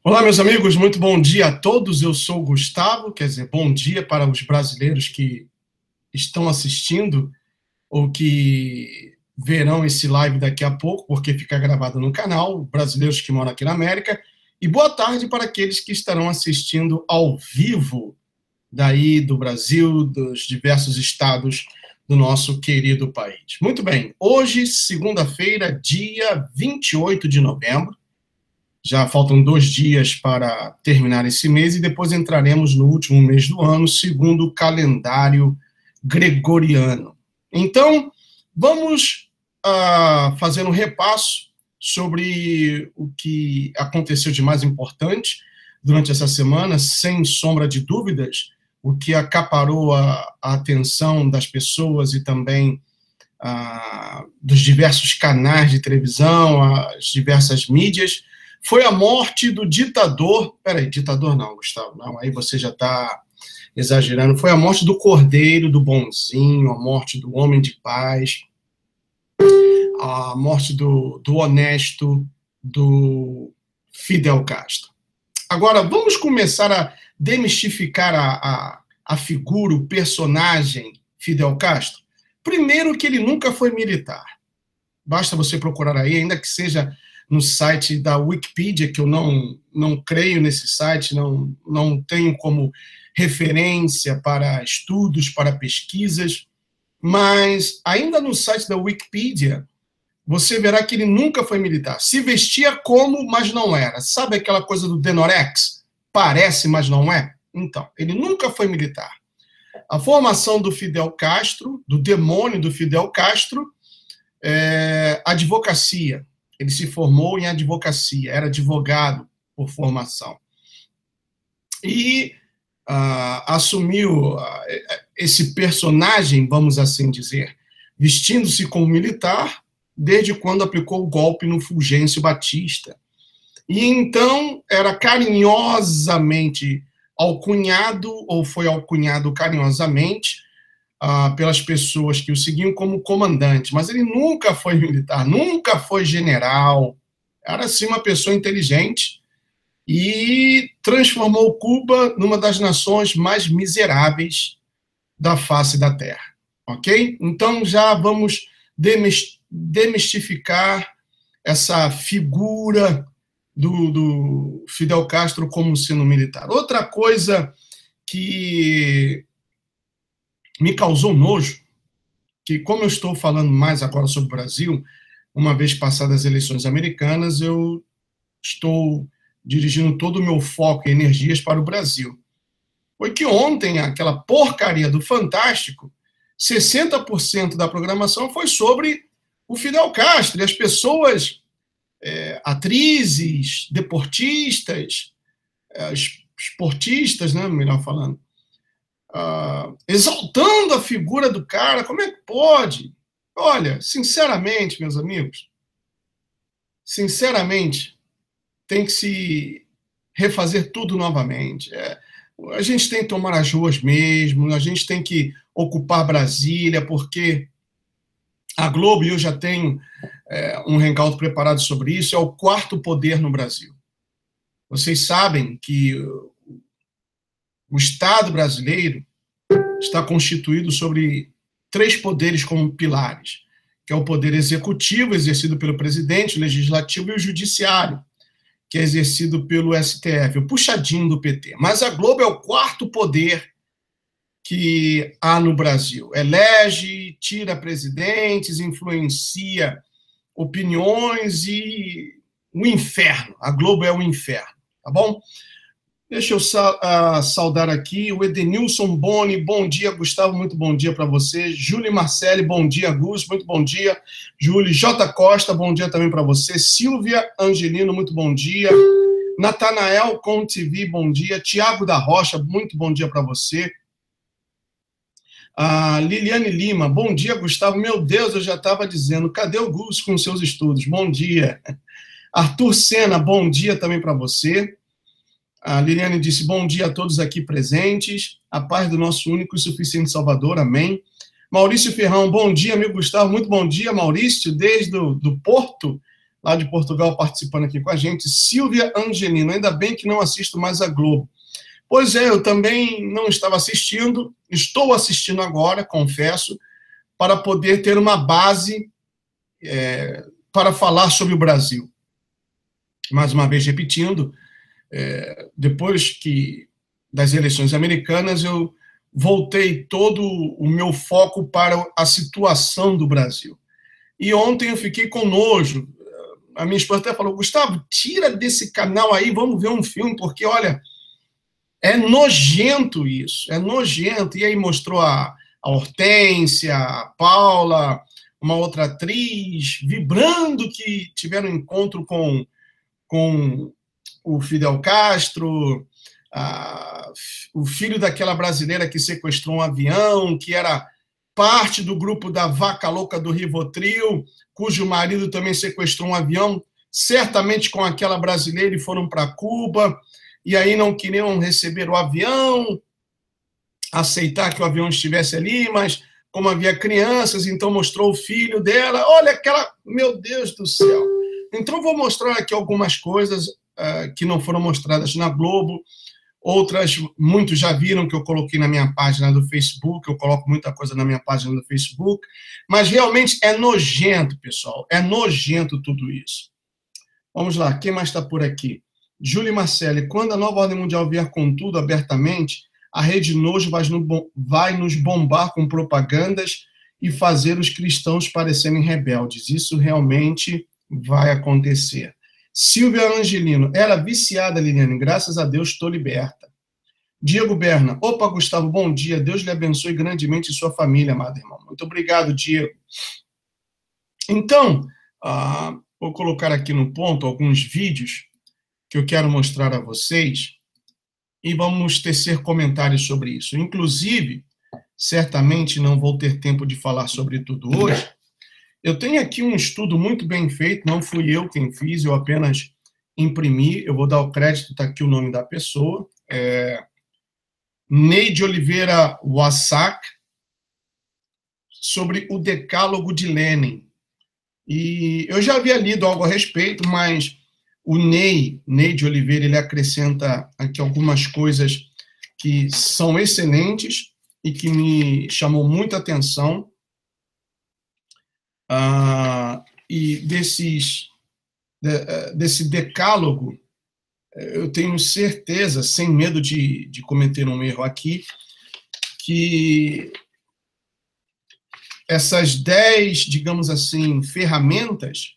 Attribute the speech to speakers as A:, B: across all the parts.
A: Olá, meus amigos, muito bom dia a todos. Eu sou o Gustavo, quer dizer, bom dia para os brasileiros que estão assistindo ou que verão esse live daqui a pouco, porque fica gravado no canal, brasileiros que moram aqui na América, e boa tarde para aqueles que estarão assistindo ao vivo daí do Brasil, dos diversos estados do nosso querido país. Muito bem, hoje, segunda-feira, dia 28 de novembro, já faltam 2 dias para terminar esse mês e depois entraremos no último mês do ano, segundo o calendário gregoriano. Então, vamos fazer um repasso sobre o que aconteceu de mais importante durante essa semana, sem sombra de dúvidas, o que acaparou a atenção das pessoas e também dos diversos canais de televisão, as diversas mídias, foi a morte do ditador. Peraí, ditador não, Gustavo, não, aí você já está exagerando. Foi a morte do Cordeiro, do bonzinho, a morte do homem de paz, a morte do honesto, do Fidel Castro. Agora, vamos começar a demistificar a figura, o personagem Fidel Castro. Primeiro que ele nunca foi militar. Basta você procurar aí, ainda que seja no site da Wikipedia, que eu não creio nesse site, não tenho como referência para estudos, para pesquisas, mas ainda no site da Wikipedia, você verá que ele nunca foi militar. Se vestia como, mas não era. Sabe aquela coisa do Denorex? Parece, mas não é? Então, ele nunca foi militar. A formação do Fidel Castro, do demônio do Fidel Castro, é advocacia. Ele se formou em advocacia, era advogado por formação. E assumiu esse personagem, vamos assim dizer, vestindo-se como militar, desde quando aplicou o golpe no Fulgêncio Batista. E então era carinhosamente alcunhado, ou foi alcunhado carinhosamente, pelas pessoas que o seguiam como comandante, mas ele nunca foi militar, nunca foi general, era sim uma pessoa inteligente e transformou Cuba numa das nações mais miseráveis da face da Terra, ok? Então já vamos demistificar essa figura do Fidel Castro como sendo militar. Outra coisa que me causou nojo, que como eu estou falando mais agora sobre o Brasil, uma vez passadas as eleições americanas, eu estou dirigindo todo o meu foco e energias para o Brasil. Foi que ontem, aquela porcaria do Fantástico, 60% da programação foi sobre o Fidel Castro, e as pessoas, atrizes, deportistas, esportistas, né, melhor falando, exaltando a figura do cara. Como é que pode? Olha, sinceramente, meus amigos, sinceramente, tem que se refazer tudo novamente. A gente tem que tomar as ruas mesmo, a gente tem que ocupar Brasília, porque a Globo, e eu já tenho um hangout preparado sobre isso, é o 4º poder no Brasil. Vocês sabem que o Estado brasileiro está constituído sobre 3 poderes como pilares, que é o poder executivo, exercido pelo presidente, o legislativo e o judiciário, que é exercido pelo STF, o puxadinho do PT. Mas a Globo é o 4º poder que há no Brasil. Elege, tira presidentes, influencia opiniões e o inferno. A Globo é o inferno, tá bom? Deixa eu saudar aqui o Edenilson Boni, bom dia, Gustavo, muito bom dia para você. Júlia Marcelli, bom dia, Gus, muito bom dia. Júlia J. Costa, bom dia também para você. Silvia Angelino, muito bom dia. Natanael Com TV, bom dia. Tiago da Rocha, muito bom dia para você. Liliane Lima, bom dia, Gustavo. Meu Deus, eu já estava dizendo, cadê o Gus com seus estudos? Bom dia. Arthur Sena, bom dia também para você. A Liliane disse, bom dia a todos aqui presentes, a paz do nosso único e suficiente Salvador, amém. Maurício Ferrão, bom dia, amigo Gustavo, muito bom dia, Maurício, desde do Porto, lá de Portugal, participando aqui com a gente. Silvia Angelino, ainda bem que não assisto mais a Globo. Pois é, eu também não estava assistindo, estou assistindo agora, confesso, para poder ter uma base para falar sobre o Brasil. Mais uma vez repetindo, depois das eleições americanas, eu voltei todo o meu foco para a situação do Brasil. E ontem eu fiquei com nojo. A minha esposa até falou, Gustavo, tira desse canal aí, vamos ver um filme, porque, olha, é nojento isso, é nojento. E aí mostrou a Hortência, a Paula, uma outra atriz, vibrando que tiveram um encontro com o Fidel Castro, o filho daquela brasileira que sequestrou um avião, que era parte do grupo da Vaca Louca do Rivotril, cujo marido também sequestrou um avião, certamente com aquela brasileira, e foram para Cuba, e aí não queriam receber o avião, aceitar que o avião estivesse ali, mas como havia crianças, então mostrou o filho dela, olha aquela, meu Deus do céu. Então vou mostrar aqui algumas coisas que não foram mostradas na Globo, outras muitos já viram que eu coloquei na minha página do Facebook, eu coloco muita coisa na minha página do Facebook, mas realmente é nojento, pessoal, é nojento tudo isso. Vamos lá, quem mais está por aqui? Júlia Marcelli, quando a nova ordem mundial vier com tudo abertamente, a Rede Nojo vai nos bombar com propagandas e fazer os cristãos parecerem rebeldes. Isso realmente vai acontecer. Silvia Angelino, era viciada, Liliane, graças a Deus estou liberta. Diego Berna, opa, Gustavo, bom dia, Deus lhe abençoe grandemente e sua família, amado irmão. Muito obrigado, Diego. Então, vou colocar aqui no ponto alguns vídeos que eu quero mostrar a vocês e vamos tecer comentários sobre isso. Inclusive, certamente não vou ter tempo de falar sobre tudo hoje. Eu tenho aqui um estudo muito bem feito, não fui eu quem fiz, eu apenas imprimi, eu vou dar o crédito, está aqui o nome da pessoa, Neide Oliveira Wassak, sobre o Decálogo de Lenin. E eu já havia lido algo a respeito, mas o Ney de Oliveira, ele acrescenta aqui algumas coisas que são excelentes e que me chamou muita atenção. E desse decálogo, eu tenho certeza, sem medo de cometer um erro aqui, que essas 10, digamos assim, ferramentas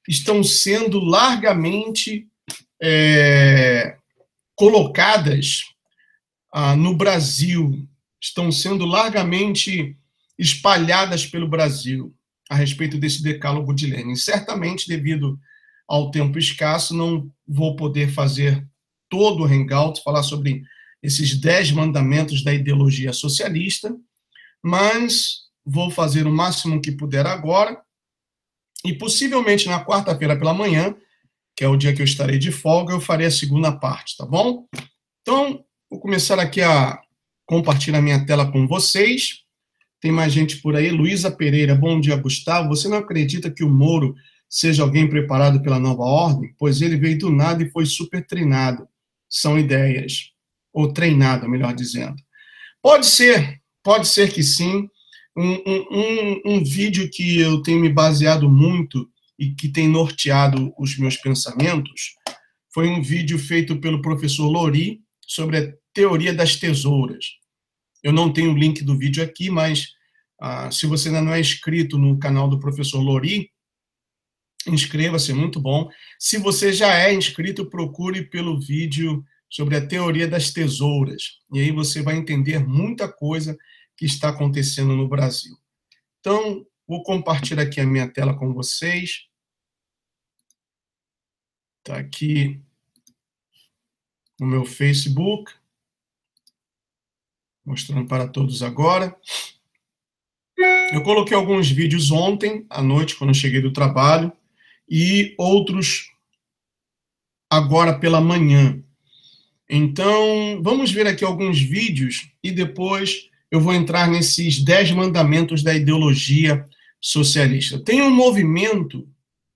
A: estão sendo largamente colocadas no Brasil, estão sendo largamente espalhadas pelo Brasil a respeito desse decálogo de Lenin. Certamente, devido ao tempo escasso, não vou poder fazer todo o hangout, falar sobre esses 10 mandamentos da ideologia socialista, mas vou fazer o máximo que puder agora, e possivelmente na quarta-feira pela manhã, que é o dia que eu estarei de folga, eu farei a segunda parte, tá bom? Então, vou começar aqui a compartilhar minha tela com vocês. Tem mais gente por aí. Luísa Pereira, bom dia, Gustavo. Você não acredita que o Moro seja alguém preparado pela nova ordem? Pois ele veio do nada e foi super treinado. São ideias. Ou treinado, melhor dizendo. Pode ser que sim. Um vídeo que eu tenho me baseado muito e que tem norteado os meus pensamentos foi um vídeo feito pelo professor Lori sobre a teoria das tesouras. Eu não tenho o link do vídeo aqui, mas se você ainda não é inscrito no canal do professor Lori, inscreva-se, é muito bom. Se você já é inscrito, procure pelo vídeo sobre a teoria das tesouras. E aí você vai entender muita coisa que está acontecendo no Brasil. Então, vou compartilhar aqui a minha tela com vocês. Está aqui no meu Facebook, mostrando para todos agora. Eu coloquei alguns vídeos ontem à noite, quando eu cheguei do trabalho, e outros agora pela manhã. Então, vamos ver aqui alguns vídeos e depois eu vou entrar nesses 10 mandamentos da ideologia socialista. Tem um movimento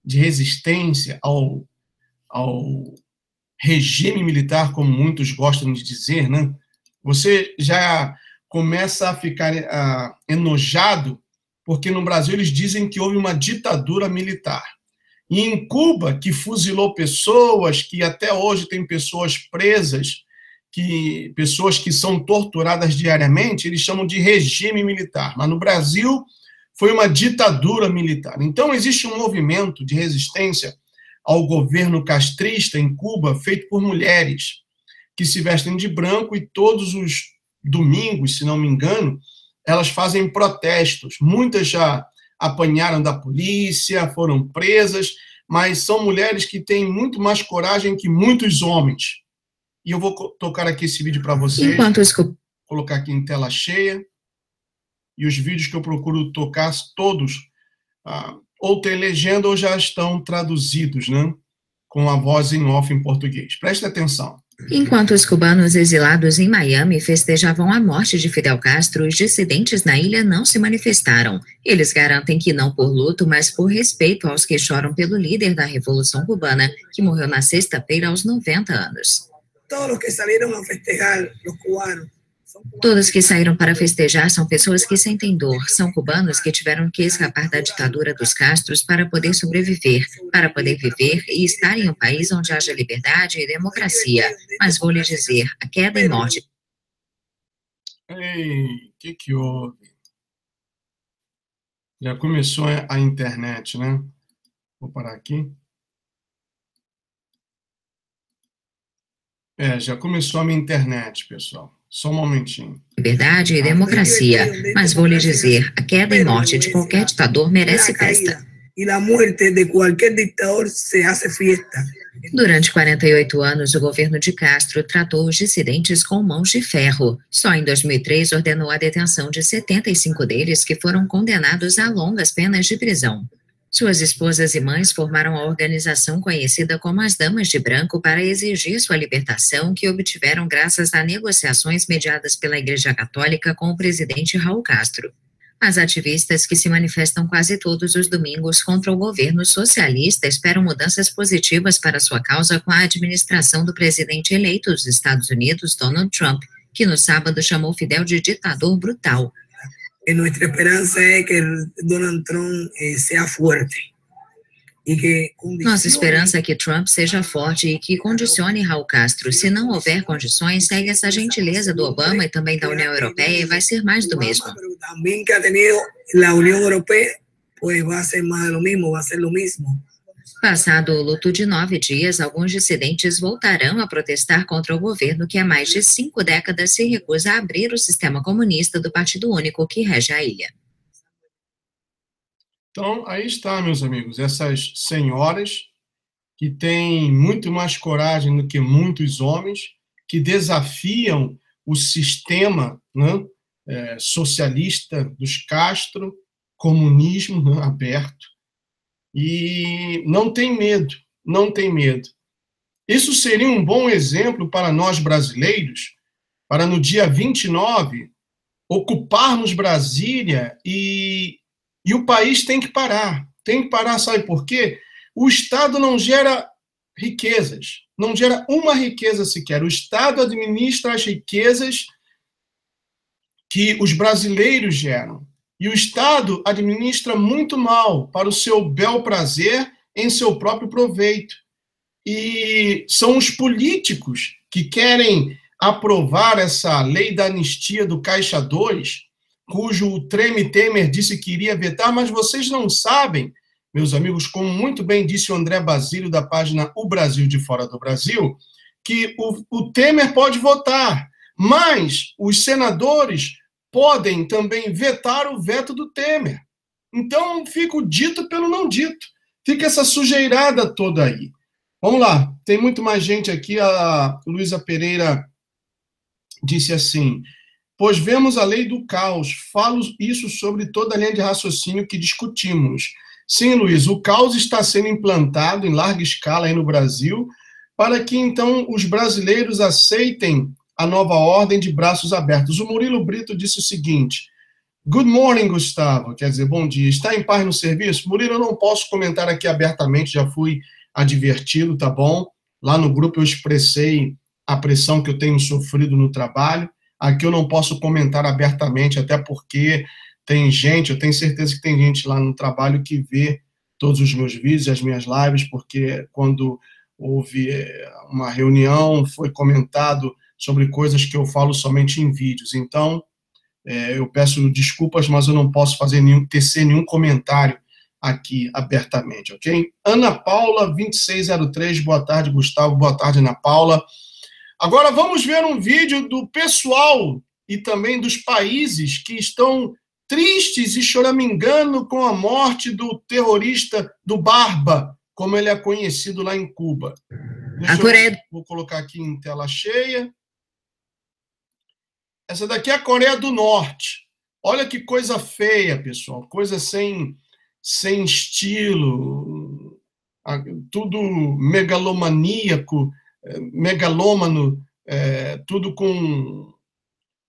A: de resistência ao regime militar, como muitos gostam de dizer, né? Você já começa a ficar enojado, porque no Brasil eles dizem que houve uma ditadura militar. E em Cuba, que fuzilou pessoas, que até hoje tem pessoas presas, pessoas que são torturadas diariamente, eles chamam de regime militar. Mas no Brasil foi uma ditadura militar. Então existe um movimento de resistência ao governo castrista em Cuba, feito por mulheres que se vestem de branco e todos os domingos, se não me engano, elas fazem protestos. Muitas já apanharam da polícia, foram presas, mas são mulheres que têm muito mais coragem que muitos homens. E eu vou tocar aqui esse vídeo para vocês, colocar aqui em tela cheia, e os vídeos que eu procuro tocar, todos, ou tem legenda ou já estão traduzidos, né, com a voz em off em português. Preste atenção.
B: Enquanto os cubanos exilados em Miami festejavam a morte de Fidel Castro, os dissidentes na ilha não se manifestaram. Eles garantem que não por luto, mas por respeito aos que choram pelo líder da Revolução Cubana, que morreu na sexta-feira aos 90 anos. Todos que saíram para festejar são pessoas que sentem dor, são cubanos que tiveram que escapar da ditadura dos Castros para poder sobreviver, para poder viver e estar em um país onde haja liberdade e democracia. Mas vou lhe dizer, a queda e morte...
A: Ei, o que houve? Já começou a internet, né? Vou parar aqui. Já começou a minha internet, pessoal. Só um momentinho.
B: Liberdade e democracia. Mas vou lhe dizer, a queda e morte de qualquer ditador merece festa. Durante 48 anos, o governo de Castro tratou os dissidentes com mãos de ferro. Só em 2003 ordenou a detenção de 75 deles que foram condenados a longas penas de prisão. Suas esposas e mães formaram a organização conhecida como as Damas de Branco para exigir sua libertação, que obtiveram graças a negociações mediadas pela Igreja Católica com o presidente Raul Castro. As ativistas, que se manifestam quase todos os domingos contra o governo socialista, esperam mudanças positivas para sua causa com a administração do presidente eleito dos Estados Unidos, Donald Trump, que no sábado chamou Fidel de ditador brutal.
C: Nuestra esperança é que Donald Trump seja forte.
B: Nossa esperança é que Trump seja forte e que condicione Raul Castro. Se não houver condições, segue essa gentileza do Obama e também da União Europeia e vai ser mais do mesmo.
C: Também que ha tenido a União Europeia, pues vai ser mais do mesmo, vai ser o mesmo.
B: Passado o luto de 9 dias, alguns dissidentes voltarão a protestar contra o governo que há mais de 5 décadas se recusa a abrir o sistema comunista do Partido Único que rege a ilha.
A: Então, aí está, meus amigos, essas senhoras que têm muito mais coragem do que muitos homens, que desafiam o sistema, né, socialista dos Castro, comunismo, né, aberto, e não tem medo, não tem medo. Isso seria um bom exemplo para nós brasileiros, para no dia 29 ocuparmos Brasília e o país tem que parar, sabe por quê? O Estado não gera riquezas, não gera uma riqueza sequer. O Estado administra as riquezas que os brasileiros geram. E o Estado administra muito mal, para o seu bel prazer, em seu próprio proveito. E são os políticos que querem aprovar essa lei da anistia do Caixa 2, cujo Temer disse que iria vetar, mas vocês não sabem, meus amigos, como muito bem disse o André Basílio, da página O Brasil de Fora do Brasil, que o Temer pode votar, mas os senadores podem também vetar o veto do Temer. Então, fica o dito pelo não dito. Fica essa sujeirada toda aí. Vamos lá, tem muito mais gente aqui. A Luísa Pereira disse assim: pois vemos a lei do caos. Falo isso sobre toda a linha de raciocínio que discutimos. Sim, Luiz, o caos está sendo implantado em larga escala aí no Brasil, para que, então, os brasileiros aceitem a nova ordem de braços abertos. O Murilo Brito disse o seguinte: Good morning, Gustavo. Quer dizer, bom dia. Está em paz no serviço? Murilo, eu não posso comentar aqui abertamente, já fui advertido, tá bom? Lá no grupo eu expressei a pressão que eu tenho sofrido no trabalho. Aqui eu não posso comentar abertamente, até porque tem gente, eu tenho certeza que tem gente lá no trabalho que vê todos os meus vídeos, as minhas lives, porque quando houve uma reunião, foi comentado sobre coisas que eu falo somente em vídeos. Então, eu peço desculpas, mas eu não posso tecer nenhum comentário aqui abertamente, ok? Ana Paula, 2603, boa tarde, Gustavo, boa tarde, Ana Paula. Agora vamos ver um vídeo do pessoal e também dos países que estão tristes e choramingando com a morte do terrorista, do Barba, como ele é conhecido lá em Cuba. Vou colocar aqui em tela cheia. Essa daqui é a Coreia do Norte. Olha que coisa feia, pessoal. Coisa sem estilo. Tudo megalomaníaco, megalômano, tudo com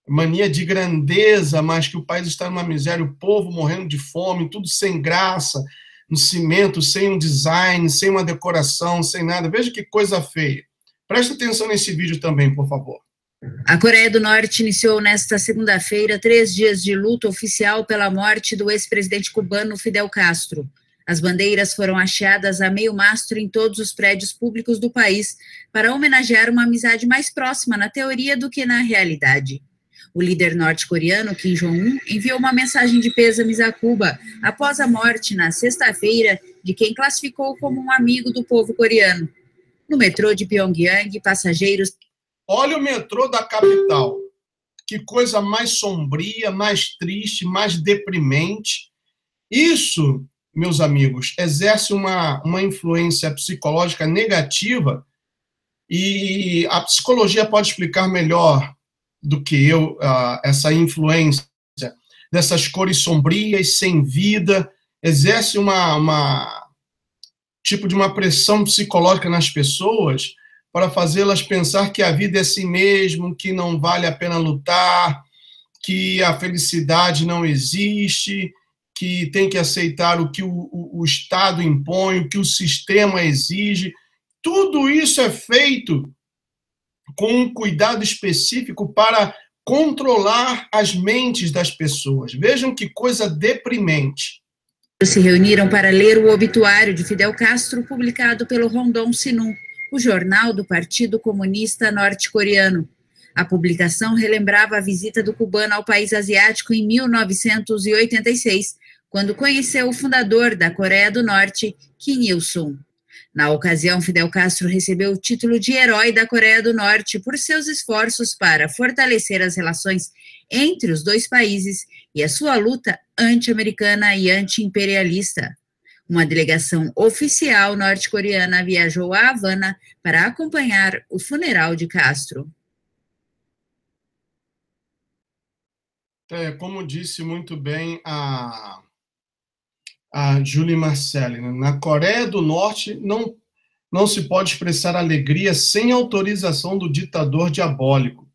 A: mania de grandeza, mas que o país está numa miséria, o povo morrendo de fome, tudo sem graça, no cimento, sem um design, sem uma decoração, sem nada. Veja que coisa feia. Preste atenção nesse vídeo também, por favor.
D: A Coreia do Norte iniciou nesta segunda-feira 3 dias de luto oficial pela morte do ex-presidente cubano Fidel Castro. As bandeiras foram hasteadas a meio mastro em todos os prédios públicos do país para homenagear uma amizade mais próxima na teoria do que na realidade. O líder norte-coreano, Kim Jong-un, enviou uma mensagem de pêsames a Cuba após a morte, na sexta-feira, de quem classificou como um amigo do povo coreano. No metrô de Pyongyang, passageiros...
A: Olha o metrô da capital. Que coisa mais sombria, mais triste, mais deprimente. Isso, meus amigos, exerce uma influência psicológica negativa e a psicologia pode explicar melhor do que eu essa influência dessas cores sombrias, sem vida, exerce tipo de uma pressão psicológica nas pessoas para fazê-las pensar que a vida é assim mesmo, que não vale a pena lutar, que a felicidade não existe, que tem que aceitar o que o Estado impõe, o que o sistema exige. Tudo isso é feito com um cuidado específico para controlar as mentes das pessoas. Vejam que coisa deprimente.
D: Se reuniram para ler o obituário de Fidel Castro, publicado pelo Rondon Sinmun, o jornal do Partido Comunista Norte-Coreano. A publicação relembrava a visita do cubano ao país asiático em 1986, quando conheceu o fundador da Coreia do Norte, Kim Il-sung. Na ocasião, Fidel Castro recebeu o título de Herói da Coreia do Norte por seus esforços para fortalecer as relações entre os dois países e a sua luta anti-americana e anti-imperialista. Uma delegação oficial norte-coreana viajou a Havana para acompanhar o funeral de Castro.
A: Como disse muito bem a Julie Marcelli, né? Na Coreia do Norte não se pode expressar alegria sem autorização do ditador diabólico.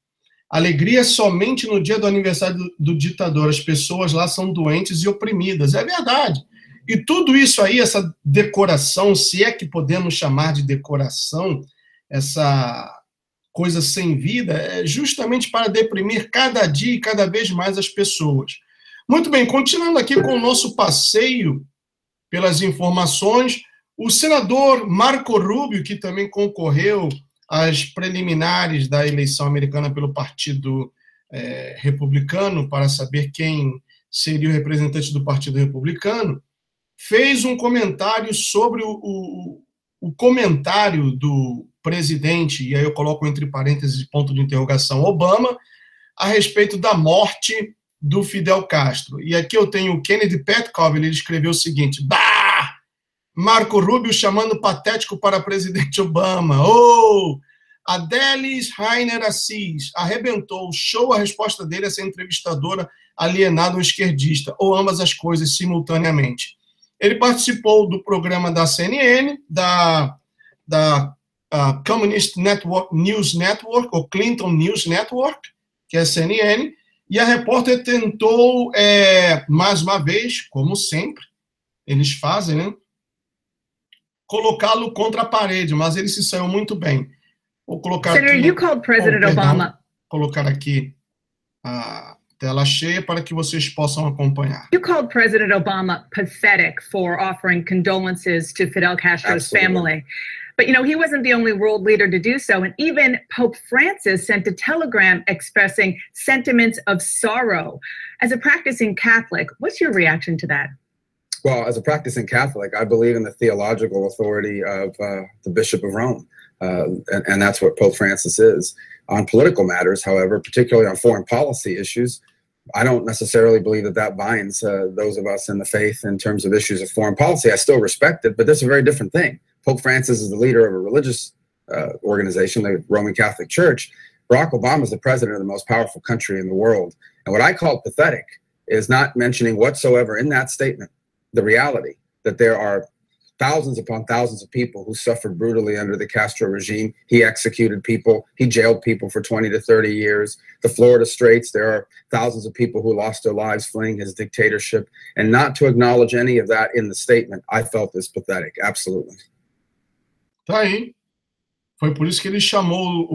A: Alegria somente no dia do aniversário do ditador. As pessoas lá são doentes e oprimidas. É verdade. E tudo isso aí, essa decoração, se é que podemos chamar de decoração, essa coisa sem vida, é justamente para deprimir cada dia e cada vez mais as pessoas. Muito bem, continuando aqui com o nosso passeio pelas informações, o senador Marco Rubio, que também concorreu às preliminares da eleição americana pelo Partido Republicano, para saber quem seria o representante do Partido Republicano, fez um comentário sobre o comentário do presidente, e aí eu coloco entre parênteses ponto de interrogação, Obama, a respeito da morte do Fidel Castro. E aqui eu tenho o Kennedy Petkov, ele escreveu o seguinte: bah! Marco Rubio chamando patético para presidente Obama. Oh! Adelis Rainer Assis arrebentou. Show a resposta dele, essa entrevistadora alienada ou esquerdista, ou ambas as coisas simultaneamente. Ele participou do programa da CNN, da Communist News Network, ou Clinton News Network, que é a CNN, E a repórter tentou, mais uma vez, como sempre, eles fazem, né? Colocá-lo contra a parede, mas ele se saiu muito bem. Vou colocar
E: Senator,
A: aqui,
E: you called President Obama.
A: Colocar aqui a tela cheia para que vocês possam acompanhar.
E: You called President Obama pathetic for offering condolences to Fidel Castro's family. But, you know, he wasn't the only world leader to do so. And even Pope Francis sent a telegram expressing sentiments of sorrow. As a practicing Catholic, what's your reaction to that?
F: Well, as a practicing Catholic, I believe in the theological authority of the Bishop of Rome. And that's what Pope Francis is. On political matters, however, particularly on foreign policy issues, I don't necessarily believe that that binds those of us in the faith in terms of issues of foreign policy. I still respect it, but that's a very different thing. Pope Francis is the leader of a religious organization, the Roman Catholic Church. Barack Obama is the president of the most powerful country in the world. And what I call pathetic is not mentioning whatsoever in that statement the reality that there are thousands upon thousands of people who suffered brutally under the Castro regime. He executed people. He jailed people for 20 to 30 years. The Florida Straits, there are thousands of people who lost their lives fleeing his dictatorship. And not to acknowledge any of that in the statement, I felt is pathetic. Absolutely.
A: Tá aí. Foi por isso que ele chamou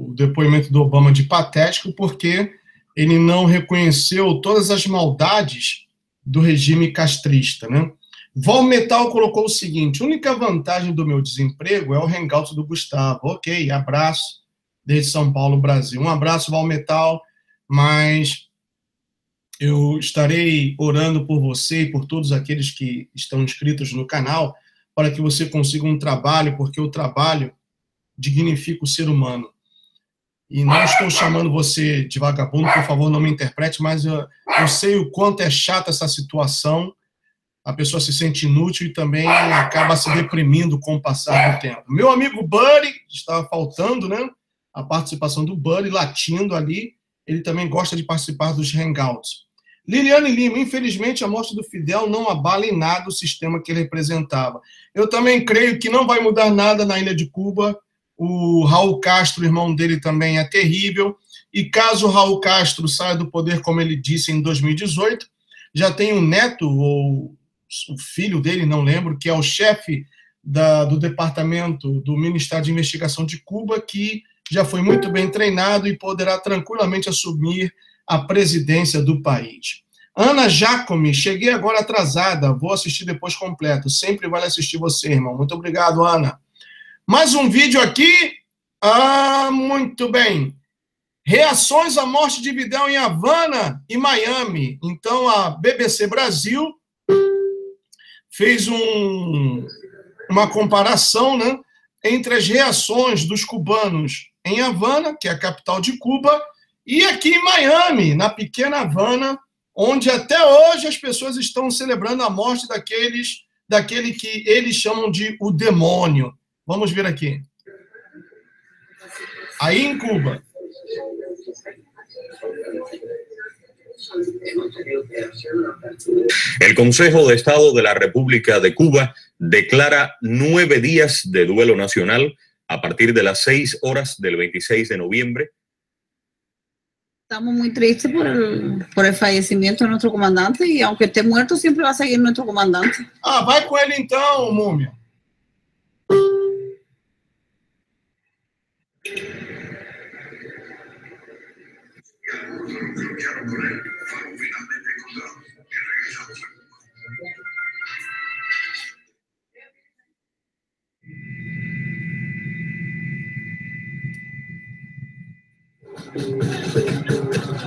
A: o depoimento do Obama de patético, porque ele não reconheceu todas as maldades do regime castrista, né? Volmetal colocou o seguinte: única vantagem do meu desemprego é o hangout do Gustavo. Ok, abraço desde São Paulo, Brasil. Um abraço, Volmetal, mas eu estarei orando por você e por todos aqueles que estão inscritos no canal para que você consiga um trabalho, porque o trabalho dignifica o ser humano. E não estou chamando você de vagabundo, por favor, não me interprete, mas eu sei o quanto é chata essa situação. A pessoa se sente inútil e também acaba se deprimindo com o passar do tempo. Meu amigo Buddy, estava faltando, né? A participação do Buddy, latindo ali. Ele também gosta de participar dos hangouts. Liliane Lima, infelizmente a morte do Fidel não abala em nada o sistema que ele representava. Eu também creio que não vai mudar nada na ilha de Cuba. O Raul Castro, irmão dele, também é terrível. E caso o Raul Castro saia do poder, como ele disse em 2018, já tem um neto, ou o filho dele, não lembro, que é o chefe do departamento do Ministério de Investigação de Cuba, que já foi muito bem treinado e poderá tranquilamente assumir a presidência do país. Ana Jacome, cheguei agora atrasada, vou assistir depois completo. Sempre vale assistir você, irmão. Muito obrigado, Ana. Mais um vídeo aqui. Muito bem. Reações à morte de Fidel em Havana e Miami. Então, a BBC Brasil fez uma comparação, né, entre as reações dos cubanos em Havana, que é a capital de Cuba, e aqui em Miami, na pequena Havana, onde até hoje as pessoas estão celebrando a morte daquele que eles chamam de o demônio. Vamos ver aqui. Aí em Cuba.
G: El Consejo de Estado de la República de Cuba declara 9 días de duelo nacional a partir de las 6 horas del 26 de noviembre.
H: Estamos muy tristes por el fallecimiento de nuestro comandante y aunque esté muerto siempre va a seguir nuestro comandante.
A: Vai com ele então, Múmia.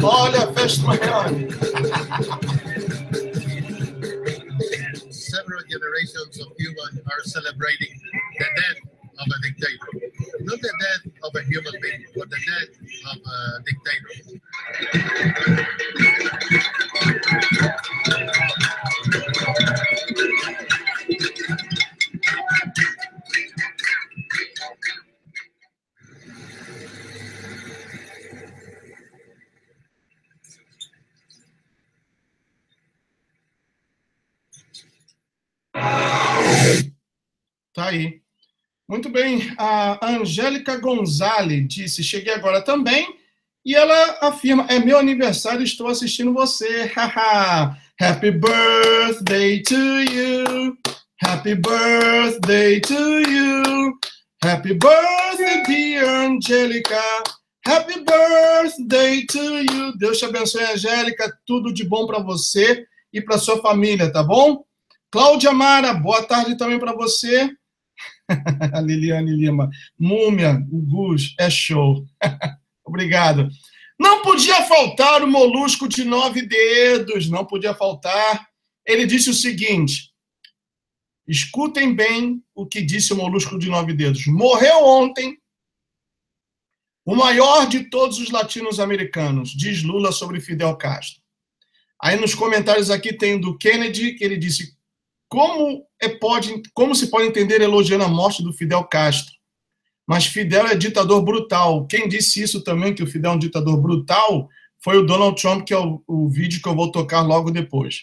A: Olha a festa Miami.
I: Several generations of Cubans are celebrating the death of a dictator. Not the death of a human being, but the death of a dictator.
A: Tá aí. Muito bem. A Angélica Gonzalez disse: cheguei agora também E ela afirma, é meu aniversário, estou assistindo você. Happy birthday to you. Happy birthday to you. Happy birthday, dear Angélica. Happy birthday to you. Deus te abençoe, Angélica. Tudo de bom para você e para sua família, tá bom? Cláudia Mara, boa tarde também para você. A Liliane Lima. Múmia, o Gus, é show. Obrigado. Não podia faltar o Molusco de 9 dedos, não podia faltar. Ele disse o seguinte, escutem bem o que disse o Molusco de 9 dedos. Morreu ontem o maior de todos os latinos-americanos, diz Lula sobre Fidel Castro. Aí nos comentários aqui tem do Kennedy, que ele disse, como se pode entender elogiando a morte do Fidel Castro? Mas Fidel é ditador brutal. Quem disse isso também, que o Fidel é um ditador brutal, foi o Donald Trump, que é o vídeo que eu vou tocar logo depois.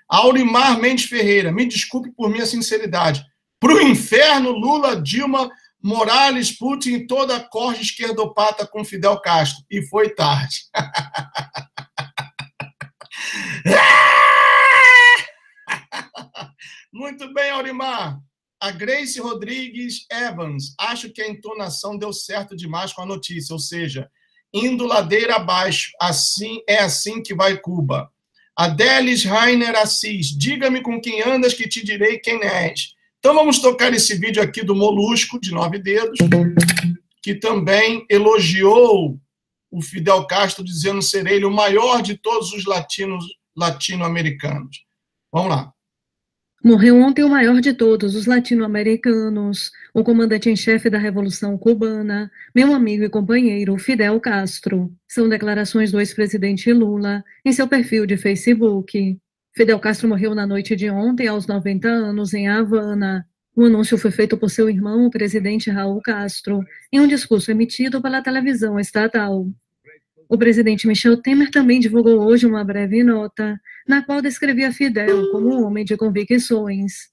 A: Aurimar Mendes Ferreira, me desculpe por minha sinceridade. Pro inferno, Lula, Dilma, Morales, Putin e toda a corja esquerdopata com Fidel Castro. E foi tarde. Muito bem, Aurimar. A Grace Rodrigues Evans, acho que a entonação deu certo demais com a notícia, ou seja, indo ladeira abaixo, assim que vai Cuba. Adelis Rainer Assis, diga-me com quem andas que te direi quem és. Então vamos tocar esse vídeo aqui do Molusco, de 9 dedos, que também elogiou o Fidel Castro, dizendo ser ele o maior de todos os latino-americanos. Vamos lá.
J: Morreu ontem o maior de todos os latino-americanos, o comandante em chefe da Revolução Cubana, meu amigo e companheiro Fidel Castro. São declarações do ex-presidente Lula em seu perfil de Facebook. Fidel Castro morreu na noite de ontem, aos 90 anos, em Havana. O anúncio foi feito por seu irmão, o presidente Raul Castro, em um discurso emitido pela televisão estatal. O presidente Michel Temer também divulgou hoje uma breve nota, na qual descrevia Fidel como um homem de convicções.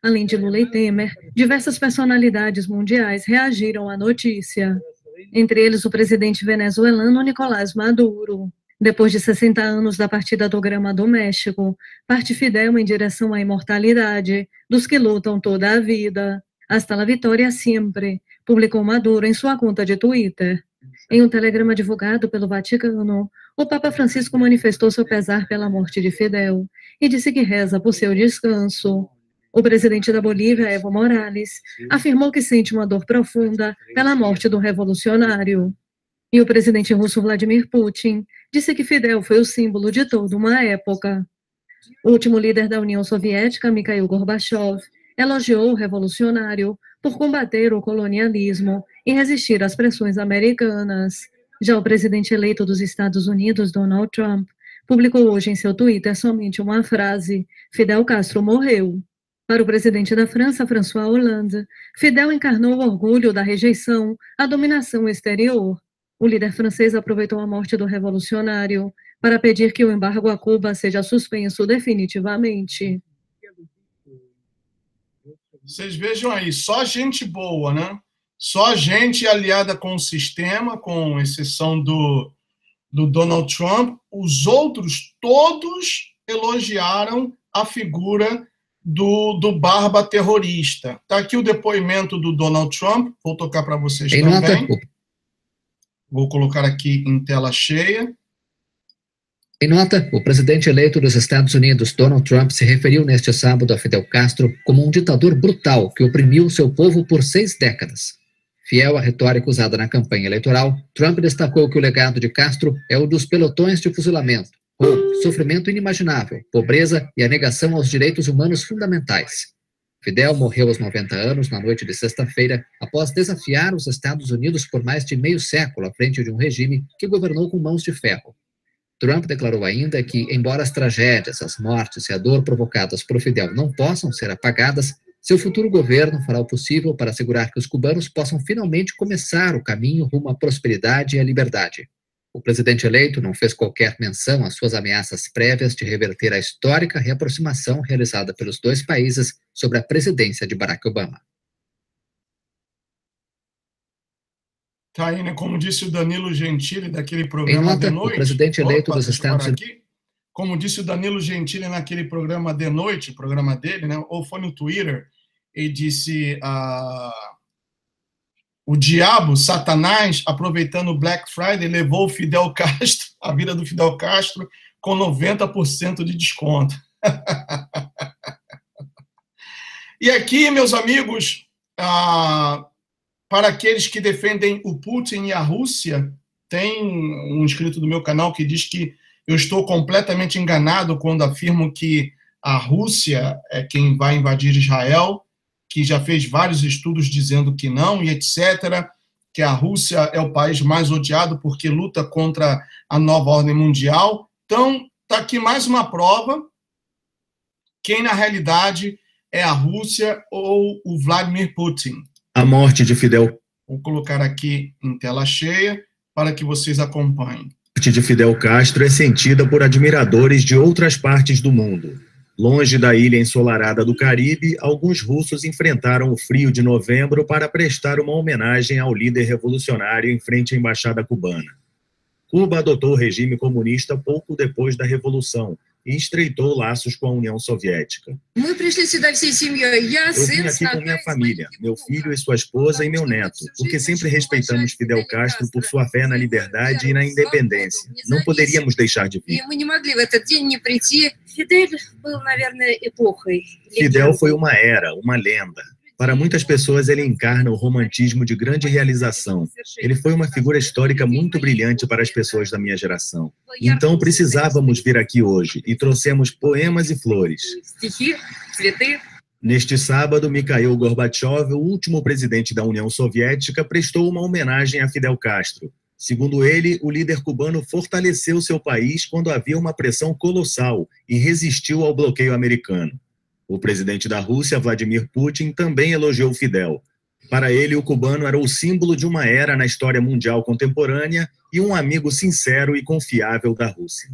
J: Além de Lula e Temer, diversas personalidades mundiais reagiram à notícia. Entre eles, o presidente venezuelano Nicolás Maduro. Depois de 60 anos da partida do Grama do México, parte Fidel em direção à imortalidade dos que lutam toda a vida. Hasta la vitória siempre, publicou Maduro em sua conta de Twitter. Em um telegrama divulgado pelo Vaticano, o Papa Francisco manifestou seu pesar pela morte de Fidel e disse que reza por seu descanso. O presidente da Bolívia, Evo Morales, afirmou que sente uma dor profunda pela morte do revolucionário. E o presidente russo Vladimir Putin disse que Fidel foi o símbolo de toda uma época. O último líder da União Soviética, Mikhail Gorbachev, elogiou o revolucionário por combater o colonialismo e resistir às pressões americanas. Já o presidente eleito dos Estados Unidos, Donald Trump, publicou hoje em seu Twitter somente uma frase: Fidel Castro morreu. Para o presidente da França, François Hollande, Fidel encarnou o orgulho da rejeição à dominação exterior. O líder francês aproveitou a morte do revolucionário para pedir que o embargo a Cuba seja suspenso definitivamente.
A: Vocês vejam aí, só gente boa, né? Só gente aliada com o sistema, com exceção do Donald Trump. Os outros todos elogiaram a figura do Barba terrorista. Está aqui o depoimento do Donald Trump, vou tocar para vocês também. Vou colocar aqui em tela cheia.
K: Em nota, o presidente eleito dos Estados Unidos, Donald Trump, se referiu neste sábado a Fidel Castro como um ditador brutal que oprimiu seu povo por 6 décadas. Fiel à retórica usada na campanha eleitoral, Trump destacou que o legado de Castro é o dos pelotões de fuzilamento, roubo, sofrimento inimaginável, pobreza e a negação aos direitos humanos fundamentais. Fidel morreu aos 90 anos na noite de sexta-feira, após desafiar os Estados Unidos por mais de meio século à frente de um regime que governou com mãos de ferro. Trump declarou ainda que, embora as tragédias, as mortes e a dor provocadas por Fidel não possam ser apagadas, seu futuro governo fará o possível para assegurar que os cubanos possam finalmente começar o caminho rumo à prosperidade e à liberdade. O presidente eleito não fez qualquer menção às suas ameaças prévias de reverter a histórica reaproximação realizada pelos 2 países sobre a presidência de Barack Obama.
A: Tá aí, né? Como disse o Danilo Gentili daquele
K: Em
A: programa
K: nota,
A: de noite.
K: o presidente eleito dos
A: deixa eu parar
K: Estados Unidos.
A: aqui. Como disse o Danilo Gentili naquele programa de noite, o programa dele, né? Ou foi no Twitter, ele disse o diabo, Satanás, aproveitando o Black Friday, levou o Fidel Castro, a vida do Fidel Castro, com 90% de desconto. E aqui, meus amigos, para aqueles que defendem o Putin e a Rússia, tem um inscrito do meu canal que diz que eu estou completamente enganado quando afirmo que a Rússia é quem vai invadir Israel, que já fez vários estudos dizendo que não, e etc., que a Rússia é o país mais odiado porque luta contra a nova ordem mundial. Então, está aqui mais uma prova quem, na realidade, é a Rússia ou o Vladimir Putin.
G: A morte de Fidel.
A: Vou colocar aqui em tela cheia para que vocês acompanhem.
G: A morte de Fidel Castro é sentida por admiradores de outras partes do mundo. Longe da ilha ensolarada do Caribe, alguns russos enfrentaram o frio de novembro para prestar uma homenagem ao líder revolucionário em frente à embaixada cubana. Cuba adotou o regime comunista pouco depois da Revolução e estreitou laços com a União Soviética. Eu vim aqui com minha família, meu filho e sua esposa e meu neto, porque sempre respeitamos Fidel Castro por sua fé na liberdade e na independência. Não poderíamos deixar de vir. Fidel foi uma era, uma lenda. Para muitas pessoas, ele encarna o romantismo de grande realização. Ele foi uma figura histórica muito brilhante para as pessoas da minha geração. Então, precisávamos vir aqui hoje e trouxemos poemas e flores. Neste sábado, Mikhail Gorbachev, o último presidente da União Soviética, prestou uma homenagem a Fidel Castro. Segundo ele, o líder cubano fortaleceu seu país quando havia uma pressão colossal e resistiu ao bloqueio americano. O presidente da Rússia, Vladimir Putin, também elogiou Fidel. Para ele, o cubano era o símbolo de uma era na história mundial contemporânea e um amigo sincero e confiável da Rússia.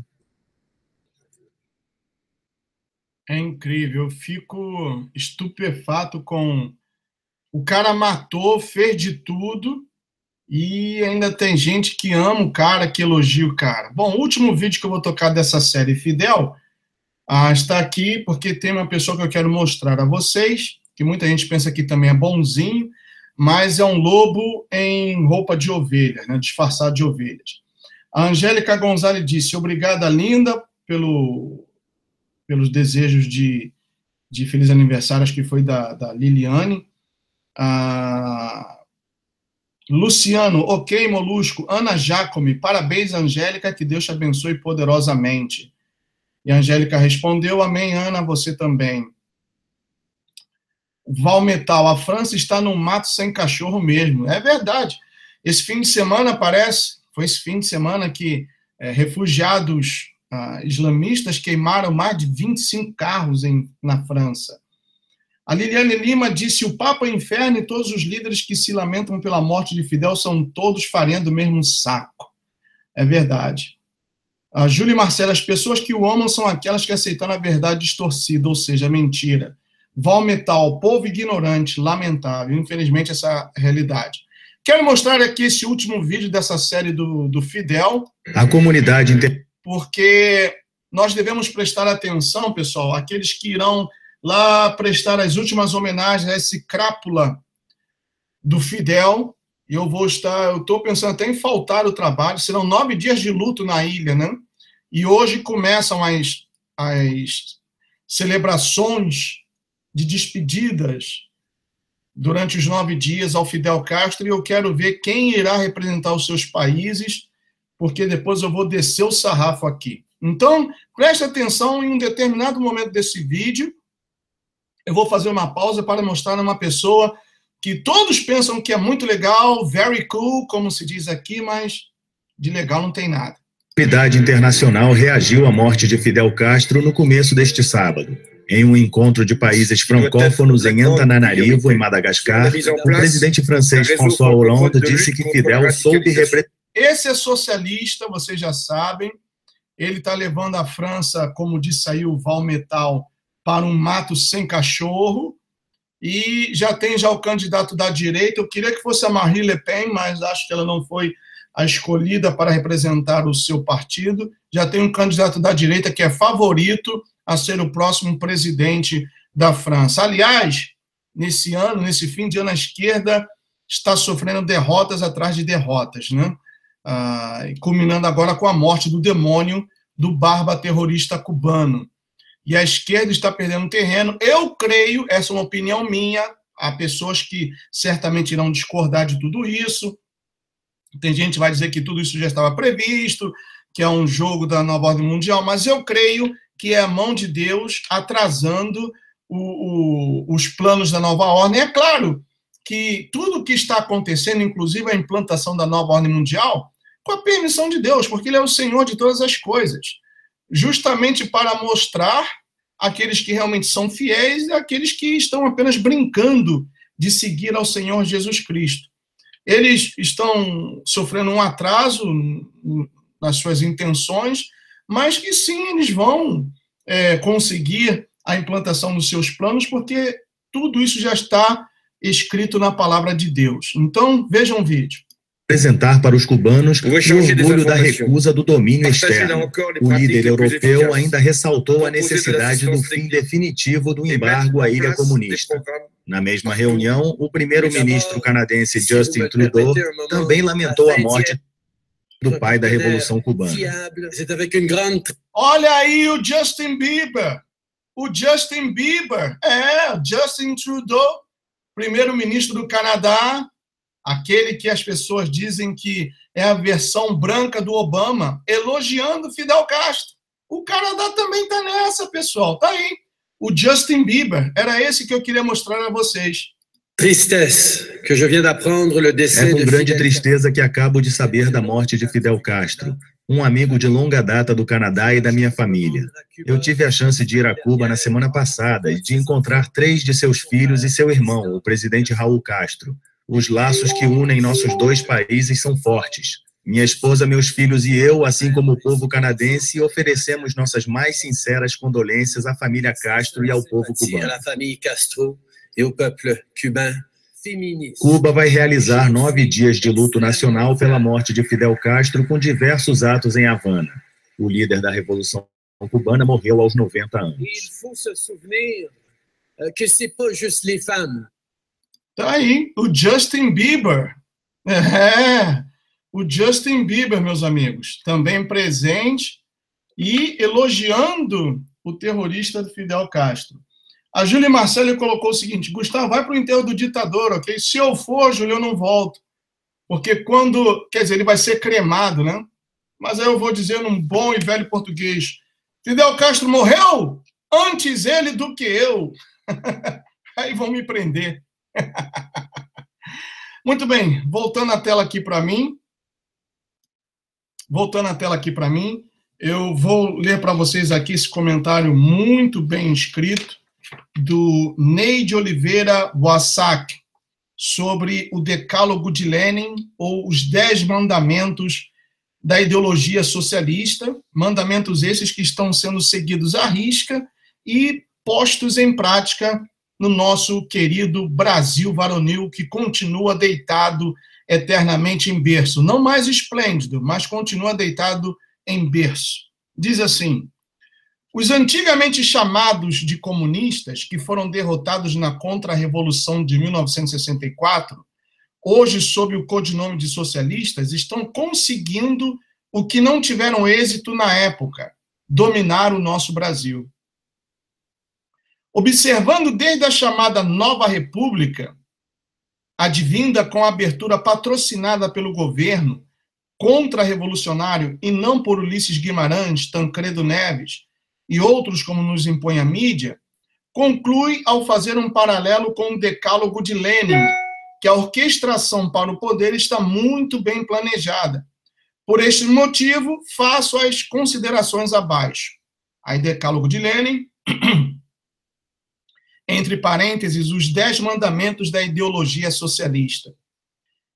A: É incrível, eu fico estupefato com... O cara matou, fez de tudo e ainda tem gente que ama o cara, que elogia o cara. Bom, o último vídeo que eu vou tocar dessa série Fidel... está aqui porque tem uma pessoa que eu quero mostrar a vocês, que muita gente pensa que também é bonzinho, mas é um lobo em roupa de ovelha, né, disfarçado de ovelhas. A Angélica Gonzalez disse, obrigada, linda, pelos desejos de feliz aniversário, acho que foi da Liliane. Luciano, ok, Molusco. Ana Jacome, parabéns, Angélica, que Deus te abençoe poderosamente. E a Angélica respondeu, amém, Ana, você também. Valmetal, a França está num mato sem cachorro mesmo. É verdade. Esse fim de semana, foi esse fim de semana que refugiados islamistas queimaram mais de 25 carros na França. A Liliane Lima disse, o Papa Inferno e todos os líderes que se lamentam pela morte de Fidel são todos farinha do mesmo saco. É verdade. A Júlia Marcela, as pessoas que o amam são aquelas que aceitaram a verdade distorcida, ou seja, a mentira. Valmetal, povo ignorante, lamentável. Infelizmente, essa é a realidade. Quero mostrar aqui esse último vídeo dessa série do Fidel.
G: A comunidade...
A: Porque nós devemos prestar atenção, pessoal, àqueles que irão lá prestar as últimas homenagens a esse crápula do Fidel. E eu estou pensando até em faltar o trabalho, serão 9 dias de luto na ilha, né? E hoje começam as celebrações de despedidas durante os 9 dias ao Fidel Castro, e eu quero ver quem irá representar os seus países, porque depois eu vou descer o sarrafo aqui. Então, preste atenção, em um determinado momento desse vídeo, eu vou fazer uma pausa para mostrar uma pessoa que todos pensam que é muito legal, very cool, como se diz aqui, mas de legal não tem nada.
G: A comunidade internacional reagiu à morte de Fidel Castro no começo deste sábado. Em um encontro de países francófonos em Antananarivo, em Madagascar, o presidente francês François Hollande disse que Fidel soube representar...
A: Esse é socialista, vocês já sabem, ele está levando a França, como disse aí o Valmetal, para um mato sem cachorro, e já tem o candidato da direita. Eu queria que fosse a Marine Le Pen, mas acho que ela não foi a escolhida para representar o seu partido. Já tem um candidato da direita que é favorito a ser o próximo presidente da França. Aliás, nesse fim de ano, a esquerda está sofrendo derrotas atrás de derrotas, né? Culminando agora com a morte do demônio do barba terrorista cubano. E a esquerda está perdendo terreno. Eu creio, essa é uma opinião minha, há pessoas que certamente irão discordar de tudo isso. Tem gente que vai dizer que tudo isso já estava previsto, que é um jogo da nova ordem mundial, mas eu creio que é a mão de Deus atrasando os planos da nova ordem. É claro que tudo o que está acontecendo, inclusive a implantação da nova ordem mundial, com a permissão de Deus, porque Ele é o Senhor de todas as coisas, justamente para mostrar aqueles que realmente são fiéis e aqueles que estão apenas brincando de seguir ao Senhor Jesus Cristo. Eles estão sofrendo um atraso nas suas intenções, mas que sim, eles vão conseguir a implantação dos seus planos, porque tudo isso já está escrito na palavra de Deus. Então, vejam o vídeo.
G: Apresentar para os cubanos o orgulho da recusa do domínio externo. O líder europeu ainda ressaltou a necessidade do fim definitivo do embargo à ilha comunista. Na mesma reunião, o primeiro-ministro canadense Justin Trudeau também lamentou a morte do pai da Revolução Cubana.
A: Olha aí o Justin Bieber. O Justin Bieber, Justin Trudeau, primeiro-ministro do Canadá, aquele que as pessoas dizem que é a versão branca do Obama, elogiando Fidel Castro. O Canadá também está nessa, pessoal. Tá aí. O Justin Bieber. Era esse que eu queria mostrar a vocês.
G: É com grande tristeza que acabo de saber da morte de Fidel Castro, um amigo de longa data do Canadá e da minha família. Eu tive a chance de ir a Cuba na semana passada e de encontrar 3 de seus filhos e seu irmão, o presidente Raul Castro. Os laços que unem nossos 2 países são fortes. Minha esposa, meus filhos e eu, assim como o povo canadense, oferecemos nossas mais sinceras condolências à família Castro e ao povo cubano. Cuba vai realizar 9 dias de luto nacional pela morte de Fidel Castro, com diversos atos em Havana. O líder da Revolução Cubana morreu aos 90 anos.
A: Tá aí, o Justin Bieber. O Justin Bieber, meus amigos, também presente e elogiando o terrorista Fidel Castro. A Júlia Marcelo colocou o seguinte: Gustavo, vai para o enterro do ditador, ok? Se eu for, Júlia, eu não volto. Porque quer dizer, ele vai ser cremado, né? Mas aí eu vou dizer num bom e velho português: Fidel Castro morreu antes ele do que eu. Aí vão me prender. Muito bem, voltando a tela aqui para mim. Eu vou ler para vocês aqui esse comentário muito bem escrito do Neide Oliveira Boassac sobre o Decálogo de Lenin, ou os 10 mandamentos da ideologia socialista, mandamentos esses que estão sendo seguidos à risca e postos em prática no nosso querido Brasil varonil, que continua deitado eternamente em berço. Não mais esplêndido, mas continua deitado em berço. Diz assim: os antigamente chamados de comunistas, que foram derrotados na Contra-Revolução de 1964, hoje sob o codinome de socialistas, estão conseguindo o que não tiveram êxito na época: dominar o nosso Brasil. Observando desde a chamada Nova República, advinda com a abertura patrocinada pelo governo, contra-revolucionário e não por Ulisses Guimarães, Tancredo Neves e outros como nos impõe a mídia, conclui ao fazer um paralelo com o Decálogo de Lenin, que a orquestração para o poder está muito bem planejada. Por este motivo, faço as considerações abaixo. Aí, Decálogo de Lenin, entre parênteses, os 10 mandamentos da ideologia socialista.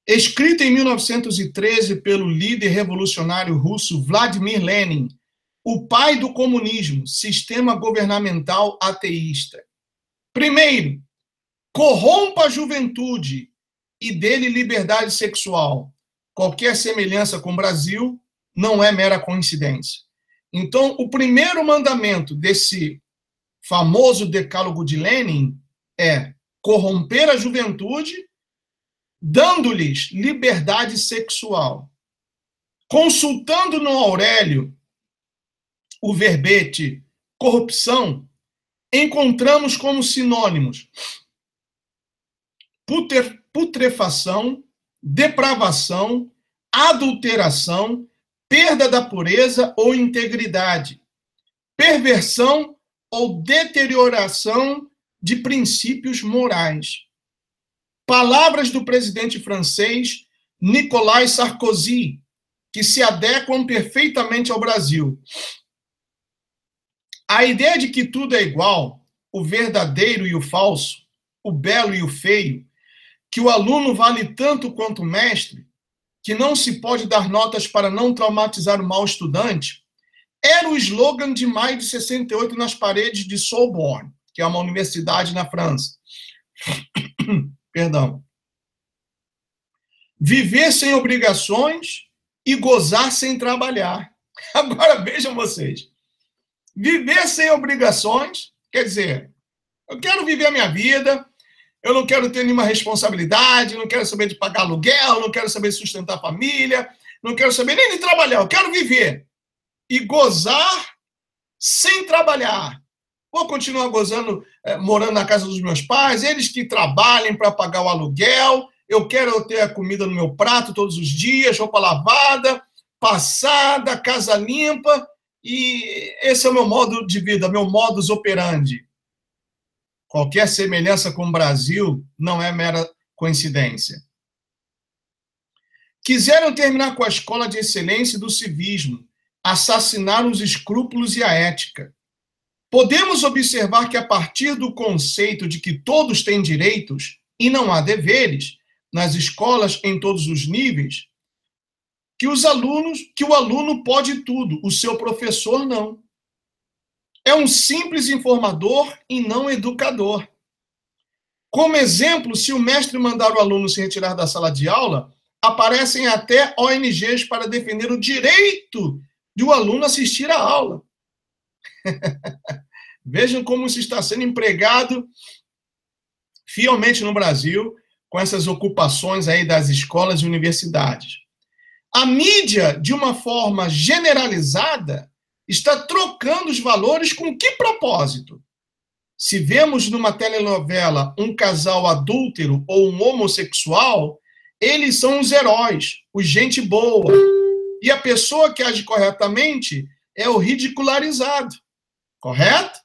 A: Escrito em 1913 pelo líder revolucionário russo Vladimir Lenin, o pai do comunismo, sistema governamental ateísta. Primeiro, corrompa a juventude e dê-lhe liberdade sexual. Qualquer semelhança com o Brasil não é mera coincidência. Então, o primeiro mandamento desse famoso decálogo de Lenin é corromper a juventude, dando-lhes liberdade sexual. Consultando no Aurélio o verbete corrupção, encontramos como sinônimos putrefação, depravação, adulteração, perda da pureza ou integridade, perversão ou deterioração de princípios morais. Palavras do presidente francês Nicolas Sarkozy, que se adequam perfeitamente ao Brasil. A ideia de que tudo é igual, o verdadeiro e o falso, o belo e o feio, que o aluno vale tanto quanto o mestre, que não se pode dar notas para não traumatizar o mau estudante, era o slogan de maio de 68 nas paredes de Sorbonne, que é uma universidade na França. Perdão. Viver sem obrigações e gozar sem trabalhar. Agora vejam vocês. Viver sem obrigações, quer dizer, eu quero viver a minha vida, eu não quero ter nenhuma responsabilidade, não quero saber de pagar aluguel, não quero saber de sustentar a família, não quero saber nem de trabalhar, eu quero viver. E gozar sem trabalhar. Vou continuar gozando, morando na casa dos meus pais, eles que trabalhem para pagar o aluguel, eu quero ter a comida no meu prato todos os dias, roupa lavada, passada, casa limpa, e esse é o meu modo de vida, meu modus operandi. Qualquer semelhança com o Brasil não é mera coincidência. Quiseram terminar com a escola de excelência do civismo, assassinaram os escrúpulos e a ética. Podemos observar que, a partir do conceito de que todos têm direitos e não há deveres, nas escolas em todos os níveis, que o aluno pode tudo, o seu professor não. É um simples informador e não educador. Como exemplo, se o mestre mandar o aluno se retirar da sala de aula, aparecem até ONGs para defender o direito de o aluno assistir à aula. Vejam como isso está sendo empregado fielmente no Brasil, com essas ocupações aí das escolas e universidades. A mídia, de uma forma generalizada, está trocando os valores com que propósito? Se vemos numa telenovela um casal adúltero ou um homossexual, eles são os heróis, os gente boa. E a pessoa que age corretamente é o ridicularizado. Correto?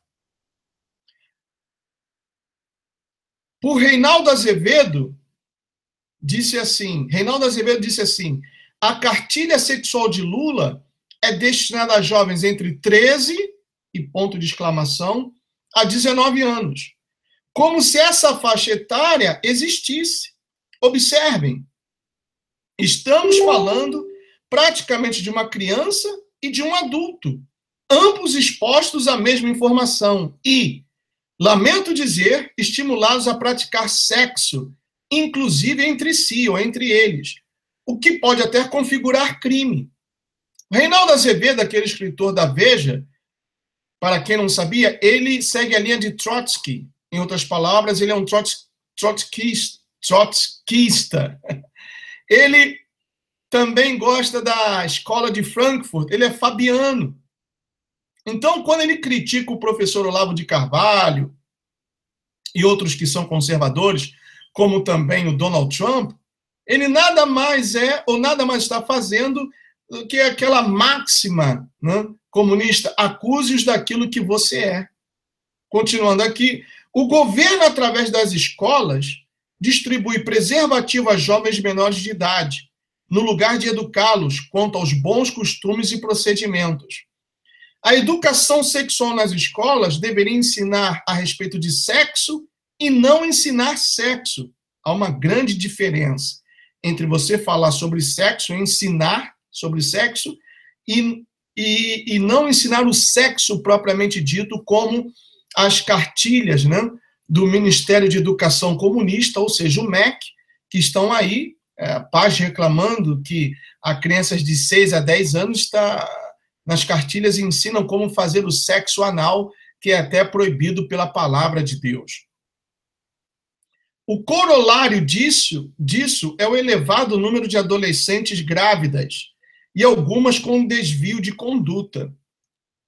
A: Por Reinaldo Azevedo disse assim, a cartilha sexual de Lula é destinada a jovens entre 13 e ponto de exclamação a 19 anos. Como se essa faixa etária existisse. Observem, estamos falando praticamente de uma criança e de um adulto, ambos expostos à mesma informação e, lamento dizer, estimulados a praticar sexo, inclusive entre si ou entre eles, o que pode até configurar crime. Reinaldo Azevedo, aquele escritor da Veja, para quem não sabia, ele segue a linha de Trotsky. Em outras palavras, ele é um trotskista. Ele também gosta da escola de Frankfurt, ele é fabiano. Então, quando ele critica o professor Olavo de Carvalho e outros que são conservadores, como também o Donald Trump, ele nada mais é ou nada mais está fazendo do que aquela máxima, né, comunista, acuse-os daquilo que você é. Continuando aqui, o governo, através das escolas, distribui preservativo a jovens menores de idade, no lugar de educá-los quanto aos bons costumes e procedimentos. A educação sexual nas escolas deveria ensinar a respeito de sexo e não ensinar sexo. Há uma grande diferença entre você falar sobre sexo, ensinar sobre sexo, e não ensinar o sexo propriamente dito, como as cartilhas, né, do Ministério de Educação Comunista, ou seja, o MEC, que estão aí, pais reclamando que a crianças de 6 a 10 anos nas cartilhas ensinam como fazer o sexo anal, que é até proibido pela palavra de Deus. O corolário disso é o elevado número de adolescentes grávidas e algumas com desvio de conduta.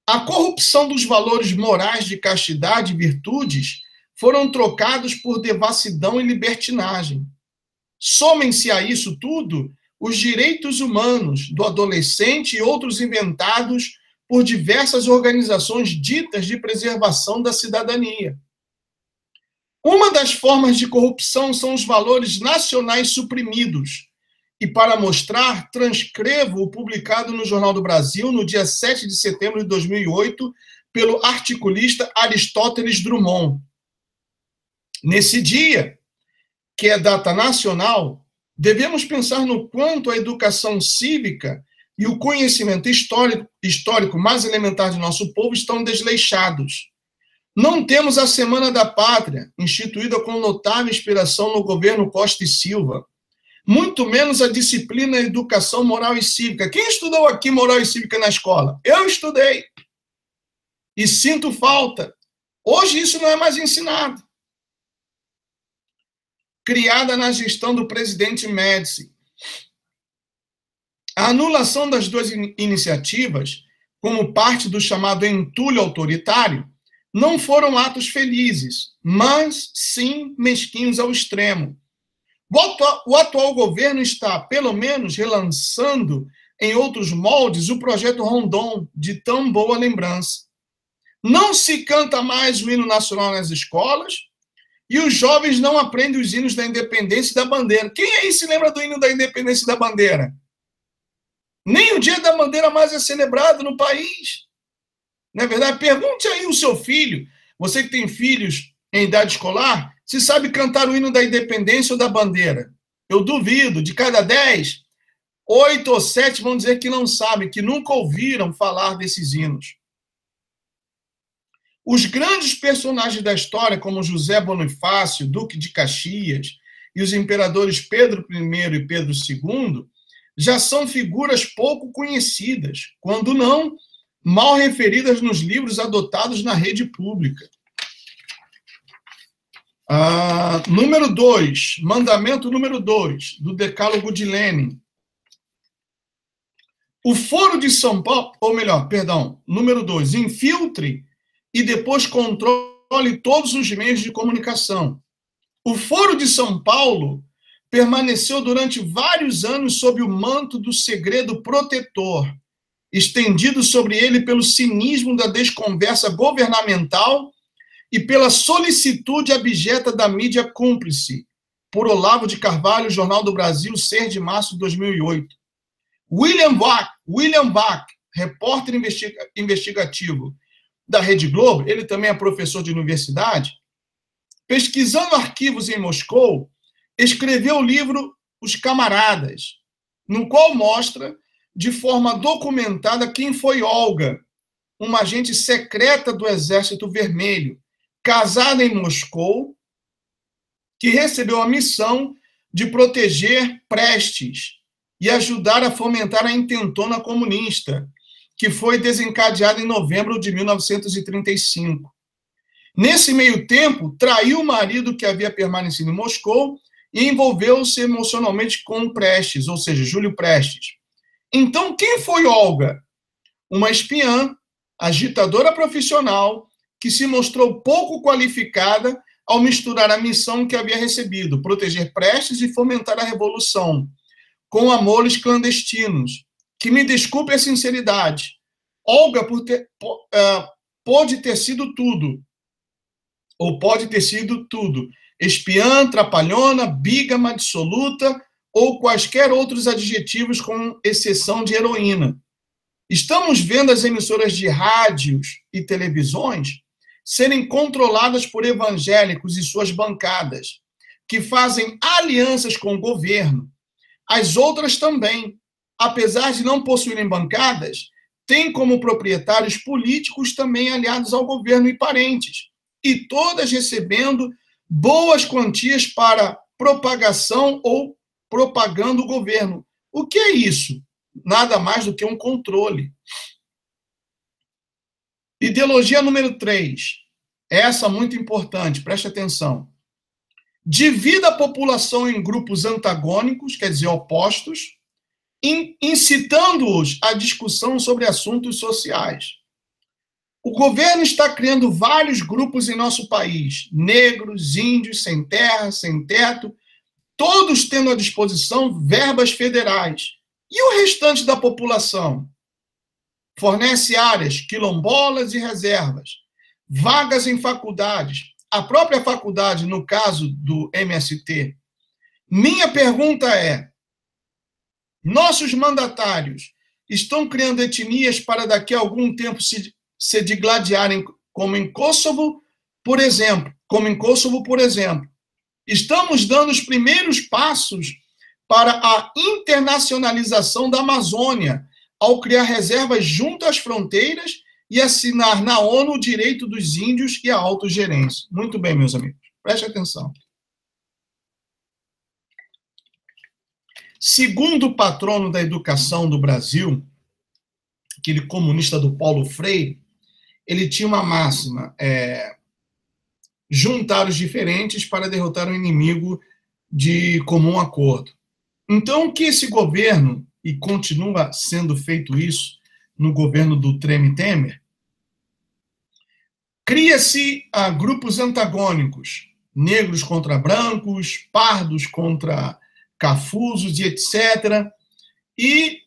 A: A corrupção dos valores morais de castidade e virtudes foram trocados por devassidão e libertinagem. Somem-se a isso tudo os direitos humanos do adolescente e outros inventados por diversas organizações ditas de preservação da cidadania. Uma das formas de corrupção são os valores nacionais suprimidos. E para mostrar, transcrevo o publicado no Jornal do Brasil, no dia 7 de setembro de 2008, pelo articulista Aristóteles Drummond. Nesse dia, que é data nacional, devemos pensar no quanto a educação cívica e o conhecimento histórico mais elementar de nosso povo estão desleixados. Não temos a Semana da Pátria, instituída com notável inspiração no governo Costa e Silva, muito menos a disciplina Educação Moral e Cívica. Quem estudou aqui Moral e Cívica na escola? Eu estudei. E sinto falta. Hoje isso não é mais ensinado. Criada na gestão do presidente Médici. A anulação das duas iniciativas, como parte do chamado entulho autoritário, não foram atos felizes, mas sim mesquinhos ao extremo. O atual governo está, pelo menos, relançando em outros moldes o projeto Rondon, de tão boa lembrança. Não se canta mais o hino nacional nas escolas e os jovens não aprendem os hinos da independência e da bandeira. Quem aí se lembra do hino da independência e da bandeira? Nem o Dia da Bandeira mais é celebrado no país. Não é verdade? Pergunte aí o seu filho, você que tem filhos em idade escolar, se sabe cantar o hino da independência ou da bandeira. Eu duvido, de cada 10, 8 ou 7 vão dizer que não sabem, que nunca ouviram falar desses hinos. Os grandes personagens da história, como José Bonifácio, Duque de Caxias, e os imperadores Pedro I e Pedro II, já são figuras pouco conhecidas, quando não mal referidas nos livros adotados na rede pública. Número 2, mandamento número 2, do Decálogo de Lênin. O Foro de São Paulo, ou melhor, perdão, número 2, infiltre e depois controle todos os meios de comunicação. O Foro de São Paulo permaneceu durante vários anos sob o manto do segredo protetor, estendido sobre ele pelo cinismo da desconversa governamental e pela solicitude abjeta da mídia cúmplice, por Olavo de Carvalho, Jornal do Brasil, 6 de março de 2008. William Bach, repórter investigativo da Rede Globo, ele também é professor de universidade, pesquisando arquivos em Moscou, escreveu o livro Os Camaradas, no qual mostra de forma documentada quem foi Olga, uma agente secreta do Exército Vermelho, casada em Moscou, que recebeu a missão de proteger Prestes e ajudar a fomentar a intentona comunista, que foi desencadeada em novembro de 1935. Nesse meio tempo, traiu o marido que havia permanecido em Moscou e envolveu-se emocionalmente com Prestes, ou seja, Júlio Prestes. Então, quem foi Olga? Uma espiã, agitadora profissional, que se mostrou pouco qualificada ao misturar a missão que havia recebido, proteger Prestes e fomentar a revolução, com amores clandestinos. Que me desculpe a sinceridade. Olga pode ter sido tudo. Ou pode ter sido tudo. Espiã, trapalhona, bígama absoluta, ou quaisquer outros adjetivos, com exceção de heroína. Estamos vendo as emissoras de rádios e televisões serem controladas por evangélicos e suas bancadas, que fazem alianças com o governo. As outras também, apesar de não possuírem bancadas, têm como proprietários políticos também aliados ao governo e parentes. e todas recebendo boas quantias para propagação ou propagando o governo. O que é isso? Nada mais do que um controle. Ideologia número 3. Essa muito importante, preste atenção. Divida a população em grupos antagônicos, quer dizer, opostos, incitando-os à discussão sobre assuntos sociais. O governo está criando vários grupos em nosso país, negros, índios, sem terra, sem teto, todos tendo à disposição verbas federais. E o restante da população? Fornece áreas, quilombolas e reservas, vagas em faculdades, a própria faculdade, no caso do MST. Minha pergunta é, nossos mandatários estão criando etnias para daqui a algum tempo se digladiarem, como em Kosovo, por exemplo. Estamos dando os primeiros passos para a internacionalização da Amazônia, ao criar reservas junto às fronteiras e assinar na ONU o direito dos índios e a autogerência. Muito bem, meus amigos. Preste atenção. Segundo o patrono da educação do Brasil, aquele comunista do Paulo Freire, ele tinha uma máxima, juntar os diferentes para derrotar o inimigo de comum acordo. Então, o que esse governo, e continua sendo feito isso no governo do Temer, cria-se grupos antagônicos, negros contra brancos, pardos contra cafusos e etc., e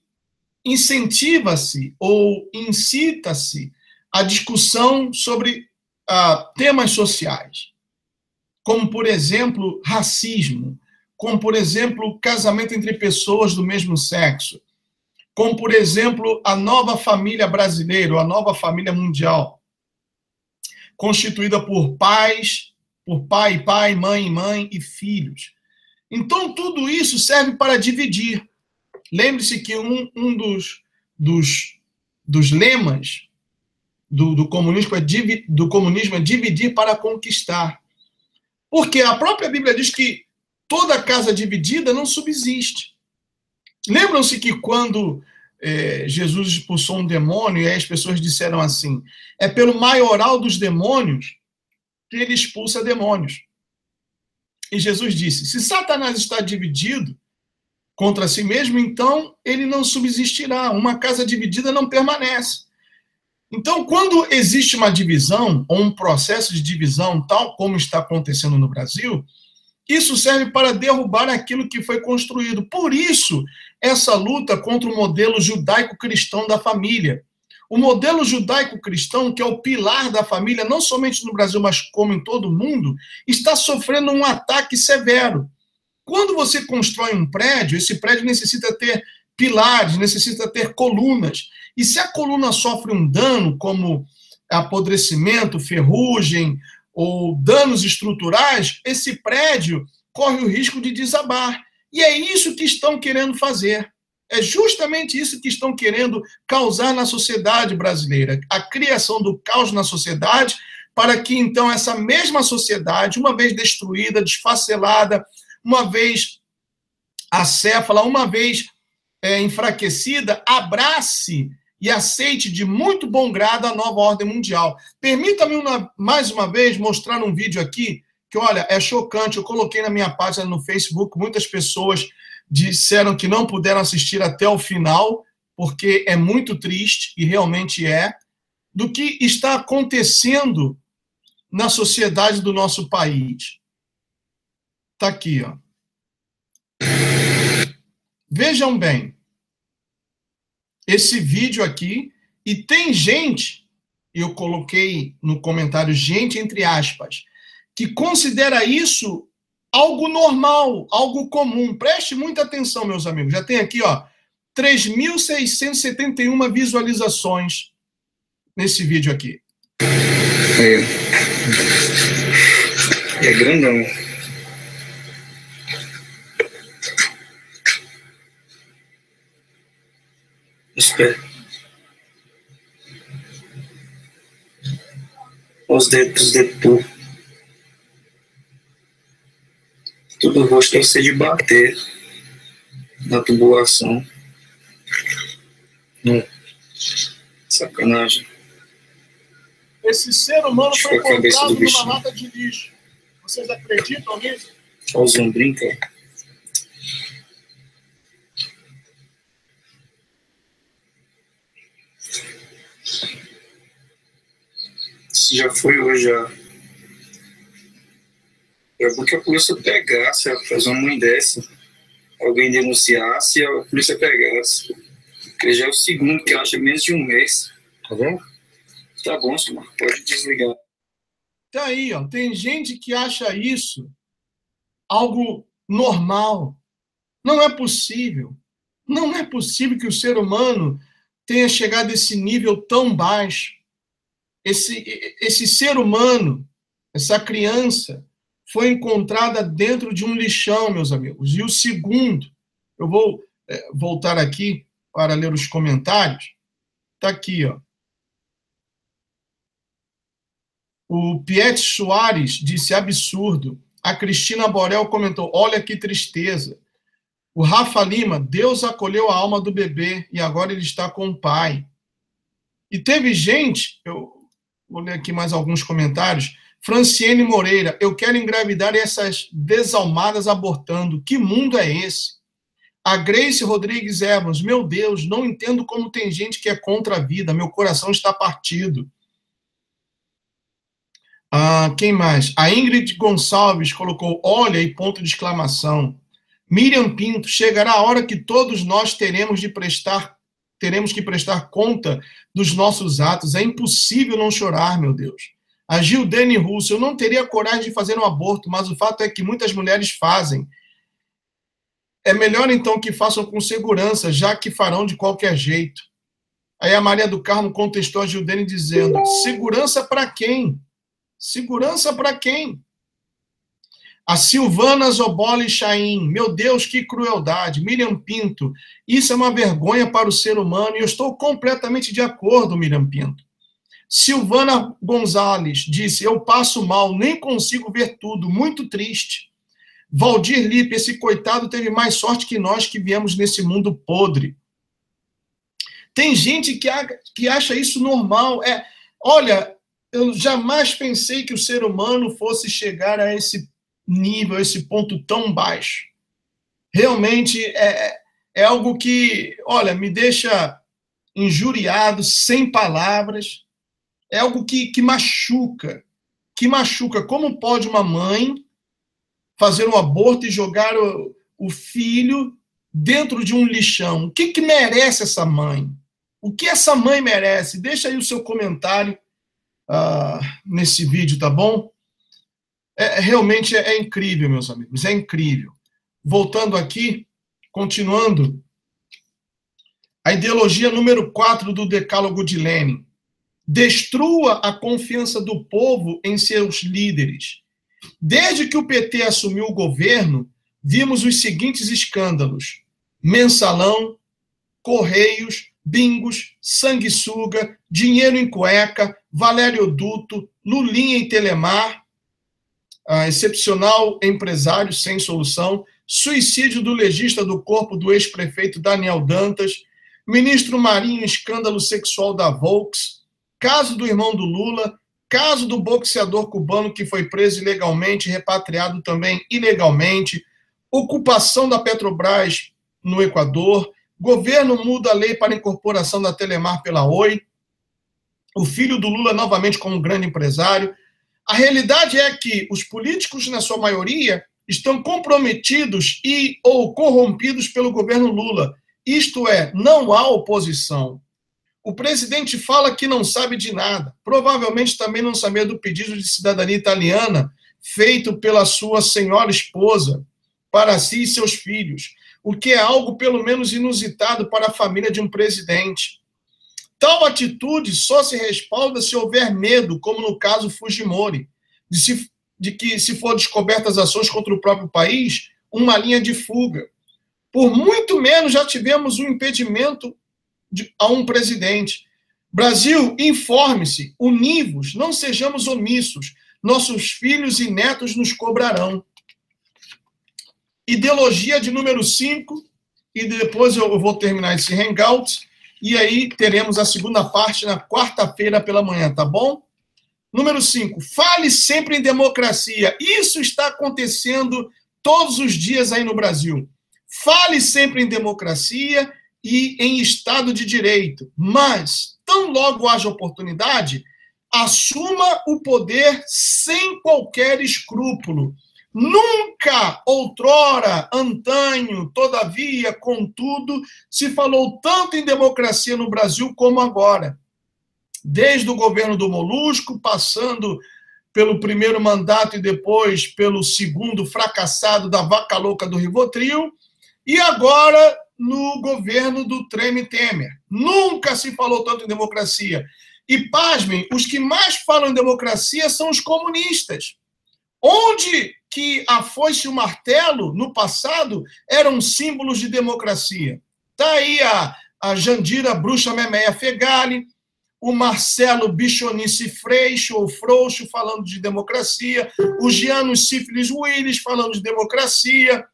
A: incentiva-se ou incita-se a discussão sobre temas sociais, como, por exemplo, racismo, como, por exemplo, casamento entre pessoas do mesmo sexo, como, por exemplo, a nova família brasileira, a nova família mundial, constituída por pai, mãe e filhos. Então, tudo isso serve para dividir. Lembre-se que um dos lemas do comunismo é dividir para conquistar. Porque a própria Bíblia diz que toda casa dividida não subsiste. Lembram-se que quando Jesus expulsou um demônio, e aí as pessoas disseram assim, é pelo maioral dos demônios que ele expulsa demônios. E Jesus disse, se Satanás está dividido contra si mesmo, então ele não subsistirá. Uma casa dividida não permanece. Então, quando existe uma divisão, ou um processo de divisão, tal como está acontecendo no Brasil, isso serve para derrubar aquilo que foi construído. Por isso, essa luta contra o modelo judaico-cristão da família. O modelo judaico-cristão, que é o pilar da família, não somente no Brasil, mas como em todo o mundo, está sofrendo um ataque severo. Quando você constrói um prédio, esse prédio necessita ter pilares, necessita ter colunas. E se a coluna sofre um dano, como apodrecimento, ferrugem ou danos estruturais, esse prédio corre o risco de desabar. E é isso que estão querendo fazer. É justamente isso que estão querendo causar na sociedade brasileira. A criação do caos na sociedade, para que, então, essa mesma sociedade, uma vez destruída, desfacelada, uma vez acéfala, uma vez enfraquecida, abrace e aceite de muito bom grado a nova ordem mundial. Permita-me, mais uma vez, mostrar um vídeo aqui, que, olha, é chocante. Eu coloquei na minha página no Facebook, muitas pessoas disseram que não puderam assistir até o final, porque é muito triste, e realmente do que está acontecendo na sociedade do nosso país. Está aqui, ó. Vejam bem, esse vídeo aqui, e tem gente, eu coloquei no comentário, gente entre aspas, que considera isso algo normal, algo comum. Preste muita atenção, meus amigos. Já tem aqui, ó, 3.671 visualizações nesse vídeo aqui.
L: É grandão. Espera. Ó. os dedos tu. Todo o rosto deve ser de bater na tubulação. Sacanagem.
A: Esse ser humano
L: Acho
A: foi
L: que a cabeça
A: encontrado
L: do
A: numa
L: bichinho.
A: lata de lixo. Vocês acreditam nisso?
L: Olha os ombrinhos, cara. Isso já foi hoje, já. É bom que a polícia pegasse, fazer uma mãe dessa. Alguém denunciasse e a polícia pegasse. Porque já é o segundo que acha menos de um mês.
F: Tá bom?
L: Tá bom, senhor. Pode desligar.
A: Tá aí, ó. Tem gente que acha isso algo normal. Não é possível. Não é possível que o ser humano tenha chegado a esse nível tão baixo. Esse ser humano, essa criança, foi encontrada dentro de um lixão, meus amigos. E o segundo, eu vou voltar aqui para ler os comentários. Está aqui, ó. O Piet Soares disse absurdo. A Cristina Borel comentou, olha que tristeza. O Rafa Lima, Deus acolheu a alma do bebê e agora ele está com o pai. E teve gente, eu vou ler aqui mais alguns comentários. Franciene Moreira, eu quero engravidar e essas desalmadas abortando. Que mundo é esse? A Grace Rodrigues Evans, meu Deus, não entendo como tem gente que é contra a vida. Meu coração está partido. Quem mais? A Ingrid Gonçalves colocou olha e ponto de exclamação. Miriam Pinto, chegará a hora que todos nós teremos que prestar conta dos nossos atos. É impossível não chorar, meu Deus. A Gildene Russo, eu não teria coragem de fazer um aborto, mas o fato é que muitas mulheres fazem. É melhor, então, que façam com segurança, já que farão de qualquer jeito. Aí a Maria do Carmo contestou a Gildene dizendo, segurança para quem? Segurança para quem? A Silvana Zoboli Chaim, meu Deus, que crueldade. Miriam Pinto, isso é uma vergonha para o ser humano e eu estou completamente de acordo, Miriam Pinto. Silvana Gonzalez disse, eu passo mal, nem consigo ver tudo, muito triste. Valdir Lipe, esse coitado teve mais sorte que nós que viemos nesse mundo podre. Tem gente que acha isso normal. Olha, eu jamais pensei que o ser humano fosse chegar a esse nível, a esse ponto tão baixo. Realmente é algo que, olha, me deixa injuriado, sem palavras. É algo que machuca. Que machuca. Como pode uma mãe fazer um aborto e jogar o filho dentro de um lixão? O que merece essa mãe? O que essa mãe merece? Deixa aí o seu comentário nesse vídeo, tá bom? Realmente é incrível, meus amigos, é incrível. Voltando aqui, continuando, a ideologia número 4 do Decálogo de Lenin. Destrua a confiança do povo em seus líderes. Desde que o PT assumiu o governo, vimos os seguintes escândalos: Mensalão, Correios, bingos, sanguessuga, dinheiro em cueca, Valério Duto, Lulinha e Telemar, excepcional empresário sem solução, suicídio do legista do corpo do ex-prefeito Daniel Dantas, ministro Marinho, escândalo sexual da Volks, caso do irmão do Lula, caso do boxeador cubano que foi preso ilegalmente e repatriado também ilegalmente, ocupação da Petrobras no Equador, governo muda a lei para incorporação da Telemar pela Oi, o filho do Lula novamente como grande empresário. A realidade é que os políticos, na sua maioria, estão comprometidos ou corrompidos pelo governo Lula. Isto é, não há oposição. O presidente fala que não sabe de nada. Provavelmente também não sabia do pedido de cidadania italiana feito pela sua senhora esposa para si e seus filhos, o que é algo pelo menos inusitado para a família de um presidente. Tal atitude só se respalda se houver medo, como no caso Fujimori, de que, se for descobertas ações contra o próprio país, uma linha de fuga. Por muito menos já tivemos um impedimento a um presidente. Brasil, informe-se, univos, não sejamos omissos. Nossos filhos e netos nos cobrarão. Ideologia de número 5, e depois eu vou terminar esse hangout, e aí teremos a segunda parte na quarta-feira pela manhã, tá bom? Número 5, fale sempre em democracia. Isso está acontecendo todos os dias aí no Brasil. Fale sempre em democracia e em Estado de Direito, mas, tão logo haja oportunidade, assuma o poder sem qualquer escrúpulo. Nunca, outrora, antanho, todavia, contudo, se falou tanto em democracia no Brasil como agora. Desde o governo do Molusco, passando pelo primeiro mandato e depois pelo segundo fracassado da vaca louca do Rivotril, e agora no governo do Temer. Nunca se falou tanto em democracia. E, pasmem, os que mais falam em democracia são os comunistas. Onde que a foice e o martelo, no passado, eram símbolos de democracia? Está aí a Jandira Bruxa Memeia Fegali, o Marcelo Bichonice Freixo, ou Frouxo, falando de democracia, o Giano Sífilis Willis, falando de democracia,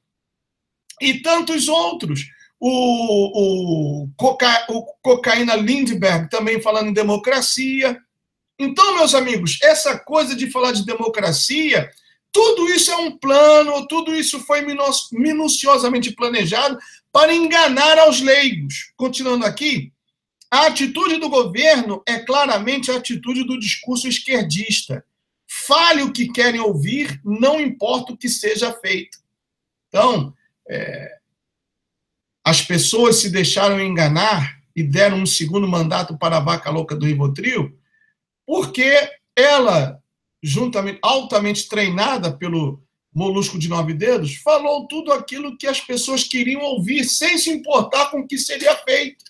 A: e tantos outros. O Cocaína Lindbergh também falando em democracia. Então, meus amigos, essa coisa de falar de democracia, tudo isso é um plano, tudo isso foi minuciosamente planejado para enganar aos leigos. Continuando aqui, a atitude do governo é claramente a atitude do discurso esquerdista. Fale o que querem ouvir, não importa o que seja feito. Então, as pessoas se deixaram enganar e deram um segundo mandato para a vaca louca do Rivotril, porque ela, juntamente, altamente treinada pelo Molusco de 9 Dedos, falou tudo aquilo que as pessoas queriam ouvir, sem se importar com o que seria feito.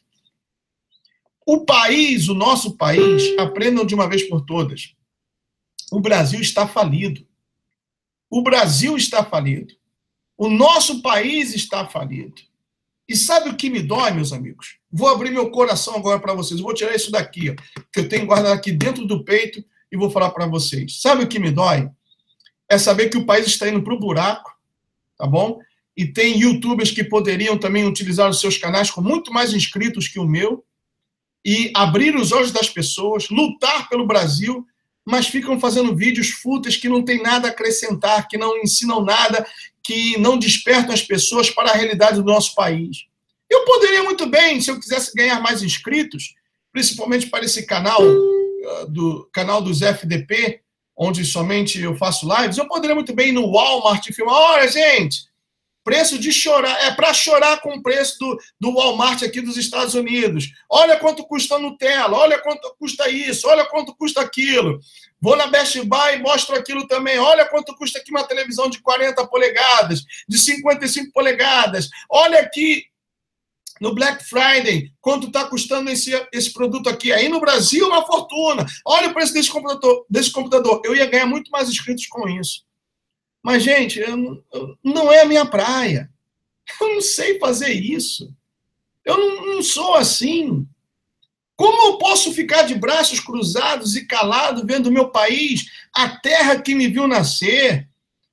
A: O país, o nosso país, aprendam de uma vez por todas, o Brasil está falido. O Brasil está falido. O nosso país está falido. E sabe o que me dói, meus amigos? Vou abrir meu coração agora para vocês. Vou tirar isso daqui, ó, que eu tenho guardado aqui dentro do peito, e vou falar para vocês. Sabe o que me dói? É saber que o país está indo para o buraco, tá bom? E tem youtubers que poderiam também utilizar os seus canais com muito mais inscritos que o meu, e abrir os olhos das pessoas, lutar pelo Brasil, mas ficam fazendo vídeos fúteis que não tem nada a acrescentar, que não ensinam nada, que não despertam as pessoas para a realidade do nosso país. Eu poderia muito bem, se eu quisesse ganhar mais inscritos, principalmente para esse canal dos FDP, onde somente eu faço lives, eu poderia muito bem ir no Walmart e filmar, olha, gente, preço de chorar, é para chorar com o preço do Walmart aqui dos Estados Unidos. Olha quanto custa a Nutella, olha quanto custa isso, olha quanto custa aquilo. Vou na Best Buy e mostro aquilo também. Olha quanto custa aqui uma televisão de 40 polegadas, de 55 polegadas. Olha aqui no Black Friday quanto está custando esse produto aqui. Aí no Brasil, uma fortuna. Olha o preço desse computador. Eu ia ganhar muito mais inscritos com isso. Mas, gente, não é a minha praia. Eu não sei fazer isso. Eu não sou assim. Como eu posso ficar de braços cruzados e calado vendo o meu país, a terra que me viu nascer,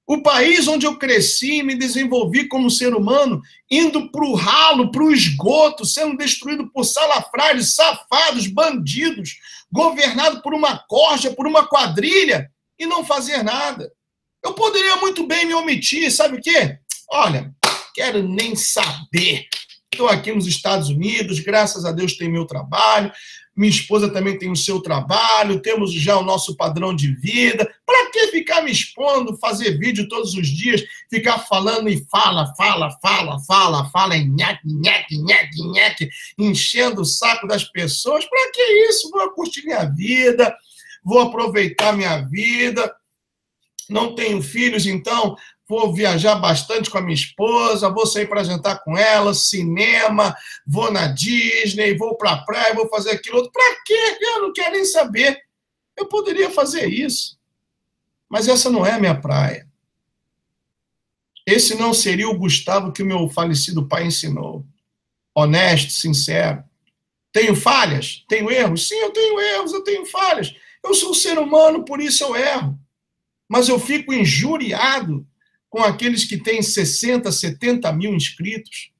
A: o país onde eu cresci e me desenvolvi como ser humano, indo para o ralo, para o esgoto, sendo destruído por salafrários, safados, bandidos, governado por uma corja, por uma quadrilha, e não fazer nada? Eu poderia muito bem me omitir, sabe o quê? Olha, quero nem saber. Estou aqui nos Estados Unidos, graças a Deus tem meu trabalho, minha esposa também tem o seu trabalho, temos já o nosso padrão de vida. Para que ficar me expondo, fazer vídeo todos os dias, ficar falando e fala, nhaque, enchendo o saco das pessoas? Para que isso? Vou curtir minha vida, vou aproveitar minha vida. Não tenho filhos, então vou viajar bastante com a minha esposa, vou sair para jantar com ela, cinema, vou na Disney, vou para a praia, vou fazer aquilo outro. Para quê? Eu não quero nem saber. Eu poderia fazer isso, mas essa não é a minha praia. Esse não seria o Gustavo que o meu falecido pai ensinou. Honesto, sincero. Tenho falhas? Tenho erros? Sim, eu tenho erros, eu tenho falhas. Eu sou um ser humano, por isso eu erro. Mas eu fico injuriado com aqueles que têm 60, 70 mil inscritos,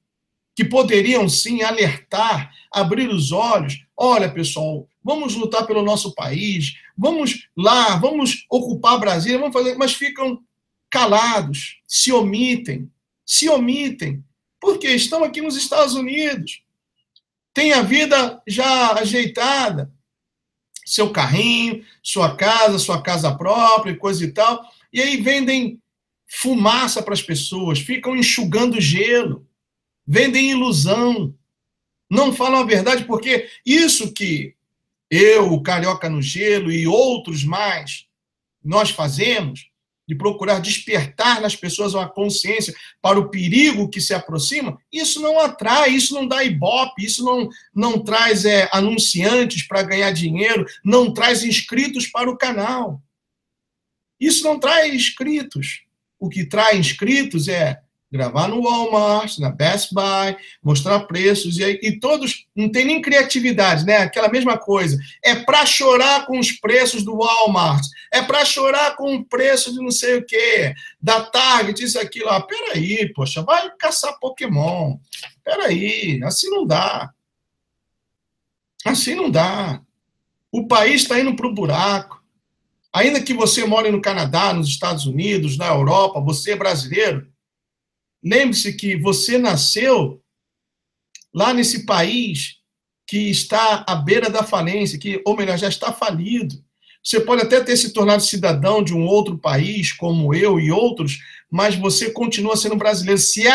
A: que poderiam, sim, alertar, abrir os olhos. Olha, pessoal, vamos lutar pelo nosso país, vamos lá, vamos ocupar Brasília, vamos fazer, mas ficam calados, se omitem, porque estão aqui nos Estados Unidos, têm a vida já ajeitada, seu carrinho, sua casa própria, coisa e tal, e aí vendem fumaça para as pessoas, ficam enxugando gelo, vendem ilusão, não falam a verdade, porque isso que eu, o Carioca no Gelo e outros mais, nós fazemos, de procurar despertar nas pessoas uma consciência para o perigo que se aproxima, isso não atrai, isso não dá ibope, isso não traz anunciantes para ganhar dinheiro, não traz inscritos para o canal. Isso não traz inscritos. O que traz inscritos é gravar no Walmart, na Best Buy, mostrar preços, e todos, não tem nem criatividade, né? Aquela mesma coisa. É para chorar com os preços do Walmart, é para chorar com o preço de não sei o quê, da Target, isso, aquilo. Peraí, poxa, vai caçar Pokémon. Peraí, assim não dá. Assim não dá. O país está indo para o buraco. Ainda que você more no Canadá, nos Estados Unidos, na Europa, você é brasileiro, lembre-se que você nasceu lá nesse país que está à beira da falência, ou melhor, já está falido. Você pode até ter se tornado cidadão de um outro país, como eu e outros, mas você continua sendo brasileiro. Se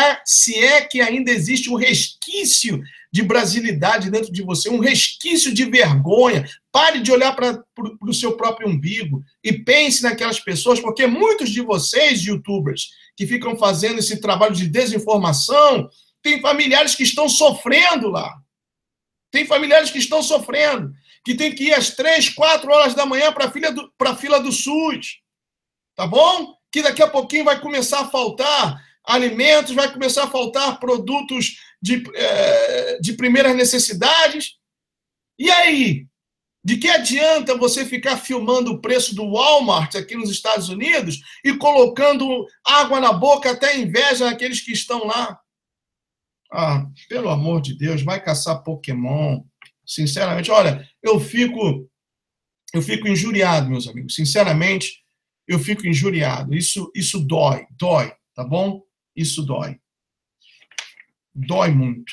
A: é que ainda existe um resquício de brasilidade dentro de você, um resquício de vergonha, pare de olhar para o seu próprio umbigo e pense naquelas pessoas, porque muitos de vocês, youtubers, que ficam fazendo esse trabalho de desinformação, tem familiares que estão sofrendo lá. Tem familiares que estão sofrendo, que tem que ir às 3, 4 horas da manhã para a fila do SUS. Tá bom? Que daqui a pouquinho vai começar a faltar alimentos, vai começar a faltar produtos de primeiras necessidades. E aí? De que adianta você ficar filmando o preço do Walmart aqui nos Estados Unidos e colocando água na boca, até inveja naqueles que estão lá? Pelo amor de Deus, vai caçar Pokémon. Sinceramente, olha, eu fico injuriado, meus amigos. Sinceramente, eu fico injuriado. Isso dói, tá bom? Isso dói. Dói muito.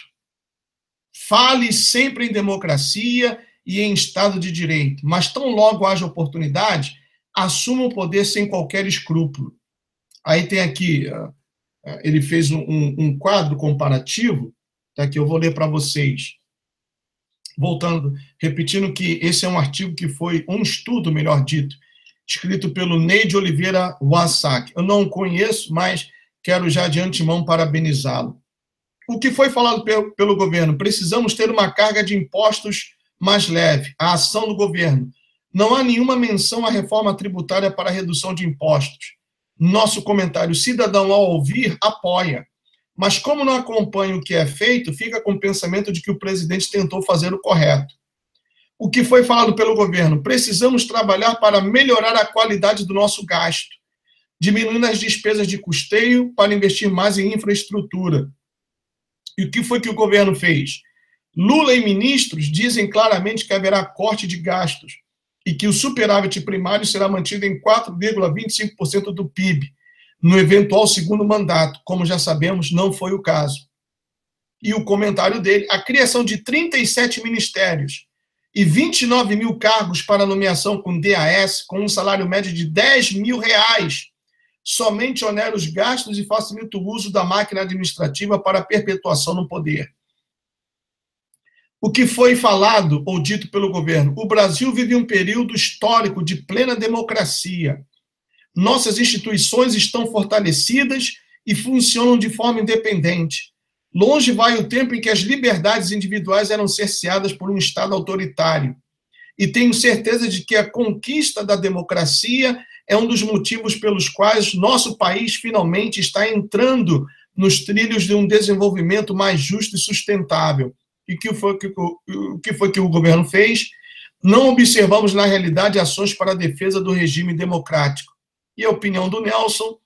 A: Fale sempre em democracia e em Estado de Direito, mas tão logo haja oportunidade, assuma o poder sem qualquer escrúpulo. Aí tem aqui, ele fez um quadro comparativo, tá, que eu vou ler para vocês. Voltando, repetindo que esse é um artigo que foi um estudo, melhor dito, escrito pelo Neide Oliveira Wassak. Eu não o conheço, mas quero já de antemão parabenizá-lo. O que foi falado pelo governo? Precisamos ter uma carga de impostos mais leve, a ação do governo. Não há nenhuma menção à reforma tributária para a redução de impostos. Nosso comentário, cidadão, ao ouvir, apoia. Mas como não acompanha o que é feito, fica com o pensamento de que o presidente tentou fazer o correto. O que foi falado pelo governo? Precisamos trabalhar para melhorar a qualidade do nosso gasto, diminuindo as despesas de custeio para investir mais em infraestrutura. E o que foi que o governo fez? Lula e ministros dizem claramente que haverá corte de gastos e que o superávit primário será mantido em 4,25% do PIB, no eventual segundo mandato. Como já sabemos, não foi o caso. E o comentário dele, a criação de 37 ministérios e 29 mil cargos para nomeação com DAS, com um salário médio de R$10 mil, somente onera os gastos e facilita o uso da máquina administrativa para a perpetuação no poder. O que foi falado ou dito pelo governo? O Brasil vive um período histórico de plena democracia. Nossas instituições estão fortalecidas e funcionam de forma independente. Longe vai o tempo em que as liberdades individuais eram cerceadas por um Estado autoritário. E tenho certeza de que a conquista da democracia é um dos motivos pelos quais nosso país finalmente está entrando nos trilhos de um desenvolvimento mais justo e sustentável. E o que foi que o governo fez? Não observamos, na realidade, ações para a defesa do regime democrático. E a opinião do Nelson,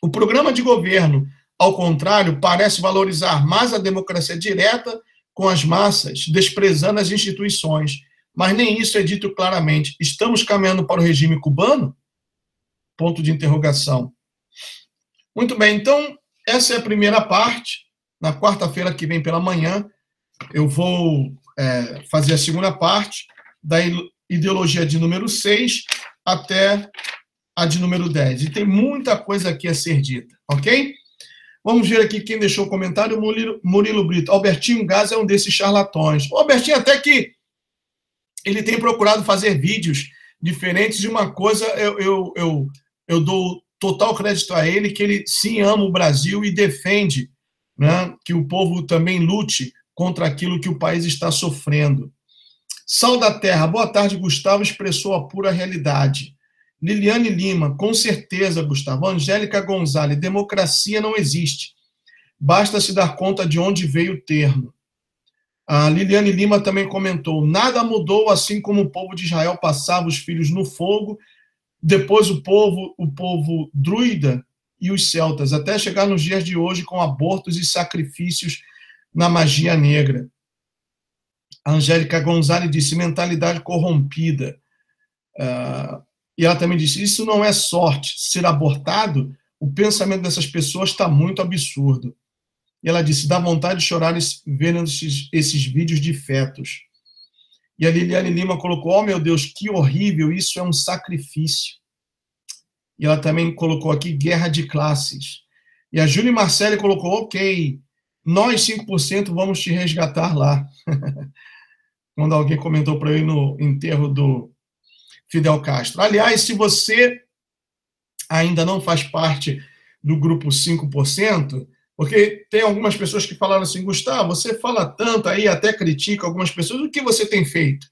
A: o programa de governo, ao contrário, parece valorizar mais a democracia direta com as massas, desprezando as instituições. Mas nem isso é dito claramente. Estamos caminhando para o regime cubano? Ponto de interrogação. Muito bem, então, essa é a primeira parte. Na quarta-feira que vem pela manhã, eu vou fazer a segunda parte, da ideologia de número 6 até a de número 10. E tem muita coisa aqui a ser dita, ok? Vamos ver aqui quem deixou o comentário, Murilo Brito. Albertinho Gás é um desses charlatões. O Albertinho até que ele tem procurado fazer vídeos diferentes, de uma coisa eu dou total crédito a ele, que ele sim ama o Brasil e defende, né, que o povo também lute contra aquilo que o país está sofrendo. Sal da Terra, boa tarde, Gustavo, expressou a pura realidade. Liliane Lima, com certeza, Gustavo. Angélica Gonzalez, democracia não existe. Basta se dar conta de onde veio o termo. A Liliane Lima também comentou, nada mudou, assim como o povo de Israel passava os filhos no fogo, depois o povo druida e os celtas, até chegar nos dias de hoje com abortos e sacrifícios na magia negra. A Angélica Gonzalez disse, mentalidade corrompida. E ela também disse, isso não é sorte, ser abortado, o pensamento dessas pessoas está muito absurdo. E ela disse, dá vontade de chorar vendo esses vídeos de fetos. E a Liliane Lima colocou, oh meu Deus, que horrível, isso é um sacrifício. E ela também colocou aqui, guerra de classes. E a Júlia Marcelli colocou, ok, nós 5% vamos te resgatar lá. Quando alguém comentou para ele no enterro do Fidel Castro. Aliás, se você ainda não faz parte do grupo 5%, porque tem algumas pessoas que falaram assim, Gustavo, você fala tanto aí, até critica algumas pessoas, o que você tem feito?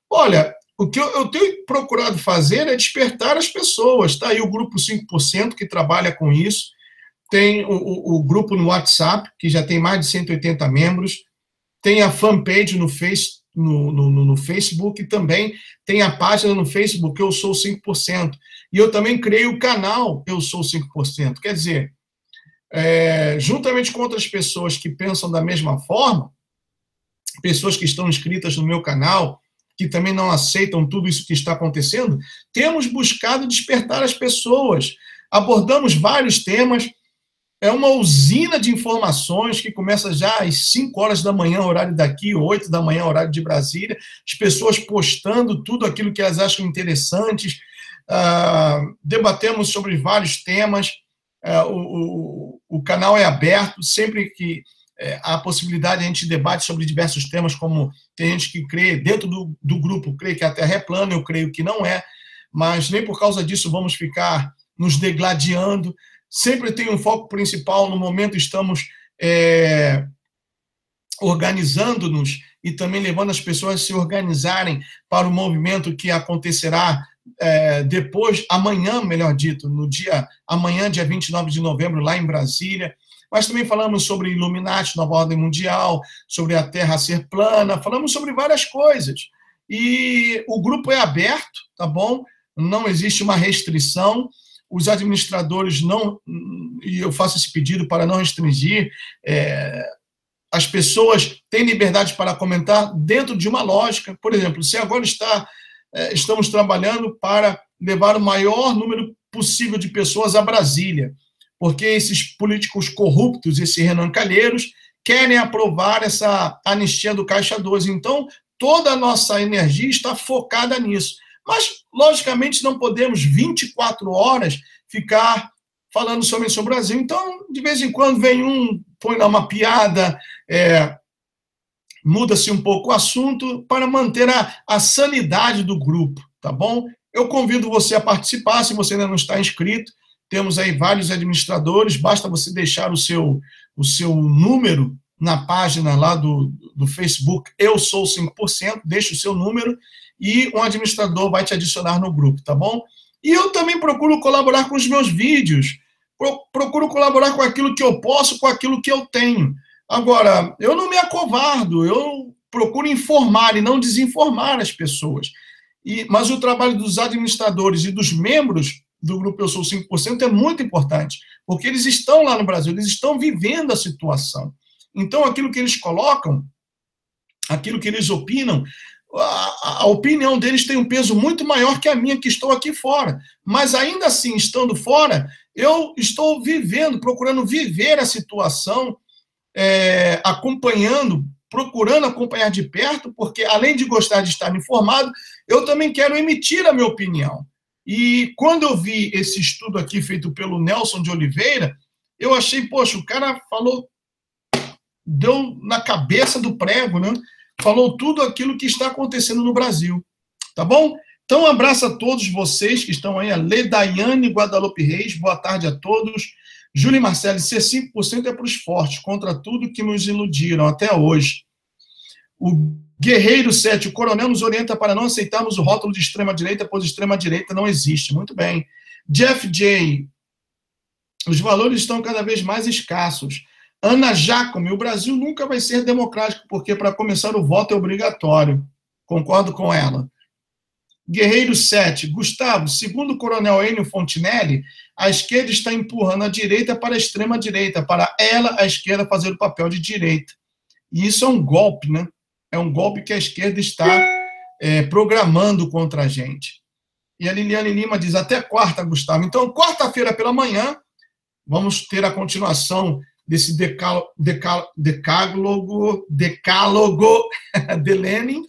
A: Olha, o que eu tenho procurado fazer é despertar as pessoas. Está aí o grupo 5% que trabalha com isso, tem o grupo no WhatsApp, que já tem mais de 180 membros, tem a fanpage no Facebook, e também tem a página no Facebook, Eu Sou 5%. E eu também criei o canal Eu Sou 5%. Quer dizer, juntamente com outras pessoas que pensam da mesma forma, pessoas que estão inscritas no meu canal, que também não aceitam tudo isso que está acontecendo, temos buscado despertar as pessoas. Abordamos vários temas, é uma usina de informações que começa já às 5 horas da manhã, horário daqui, 8 da manhã, horário de Brasília, as pessoas postando tudo aquilo que elas acham interessantes, debatemos sobre vários temas, o canal é aberto, sempre que há a possibilidade, a gente debate sobre diversos temas, como tem gente que crê, dentro do grupo, crê que a Terra é plana, eu creio que não é, mas nem por causa disso vamos ficar nos degladiando. Sempre tem um foco principal, no momento estamos organizando-nos e também levando as pessoas a se organizarem para o movimento que acontecerá depois, amanhã, melhor dito, amanhã, dia 29 de novembro, lá em Brasília. Mas também falamos sobre Illuminati, Nova Ordem Mundial, sobre a Terra ser plana, falamos sobre várias coisas. E o grupo é aberto, tá bom? Não existe uma restrição. Os administradores não, e eu faço esse pedido para não restringir, as pessoas têm liberdade para comentar dentro de uma lógica. Por exemplo, se agora estamos trabalhando para levar o maior número possível de pessoas a Brasília, porque esses políticos corruptos, esses Renan Calheiros, querem aprovar essa anistia do Caixa 2. Então, toda a nossa energia está focada nisso. Mas, logicamente, não podemos 24 horas ficar falando somente sobre o Brasil. Então, de vez em quando vem põe lá uma piada, muda-se um pouco o assunto para manter a sanidade do grupo, tá bom? Eu convido você a participar, se você ainda não está inscrito. Temos aí vários administradores, basta você deixar o seu número na página lá do Facebook, Eu Sou 5%, deixa o seu número e um administrador vai te adicionar no grupo, tá bom? E eu também procuro colaborar com os meus vídeos, procuro colaborar com aquilo que eu posso, com aquilo que eu tenho. Agora, eu não me acovardo, eu procuro informar e não desinformar as pessoas. Mas o trabalho dos administradores e dos membros do Grupo Eu Sou 5% é muito importante, porque eles estão lá no Brasil, eles estão vivendo a situação. Então, aquilo que eles colocam, aquilo que eles opinam, a opinião deles tem um peso muito maior que a minha, que estou aqui fora. Mas, ainda assim, estando fora, eu estou vivendo, procurando viver a situação, acompanhando, procurando acompanhar de perto, porque, além de gostar de estar informado, eu também quero emitir a minha opinião. E quando eu vi esse estudo aqui feito pelo Nelson de Oliveira, eu achei, poxa, o cara falou, deu na cabeça do prego, né? Falou tudo aquilo que está acontecendo no Brasil, tá bom? Então, um abraço a todos vocês que estão aí, a Ledaiane Guadalupe Reis, boa tarde a todos. Júlia Marcelo, ser 5% é para os fortes, contra tudo que nos iludiram até hoje. O Guerreiro 7, o coronel nos orienta para não aceitarmos o rótulo de extrema-direita, pois extrema-direita não existe. Muito bem. Jeff J, os valores estão cada vez mais escassos. Ana Jacome, o Brasil nunca vai ser democrático, porque, para começar, o voto é obrigatório. Concordo com ela. Guerreiro 7, Gustavo, segundo o coronel Enio Fontinelli, a esquerda está empurrando a direita para a extrema-direita, para ela, a esquerda, fazer o papel de direita. E isso é um golpe, né? É um golpe que a esquerda está programando contra a gente. E a Liliane Lima diz, até quarta, Gustavo. Então, quarta-feira pela manhã, vamos ter a continuação desse decálogo de Lenin,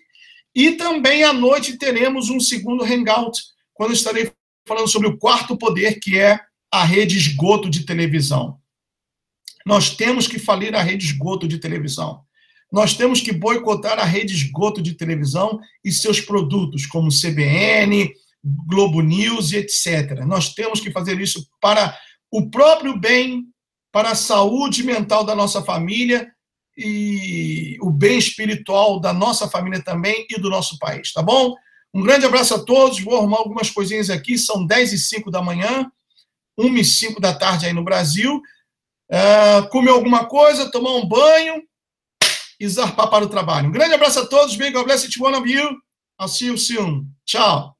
A: e também à noite teremos um segundo hangout, quando estarei falando sobre o quarto poder, que é a rede esgoto de televisão. Nós temos que falir a rede esgoto de televisão. Nós temos que boicotar a rede esgoto de televisão e seus produtos, como CBN, Globo News e etc. Nós temos que fazer isso para o próprio bem, para a saúde mental da nossa família e o bem espiritual da nossa família também e do nosso país, tá bom? Um grande abraço a todos, vou arrumar algumas coisinhas aqui, são 10h05 da manhã, 1h05 da tarde aí no Brasil, comer alguma coisa, tomar um banho e zarpar para o trabalho. Um grande abraço a todos, may God bless each one of you, I'll see you soon, tchau.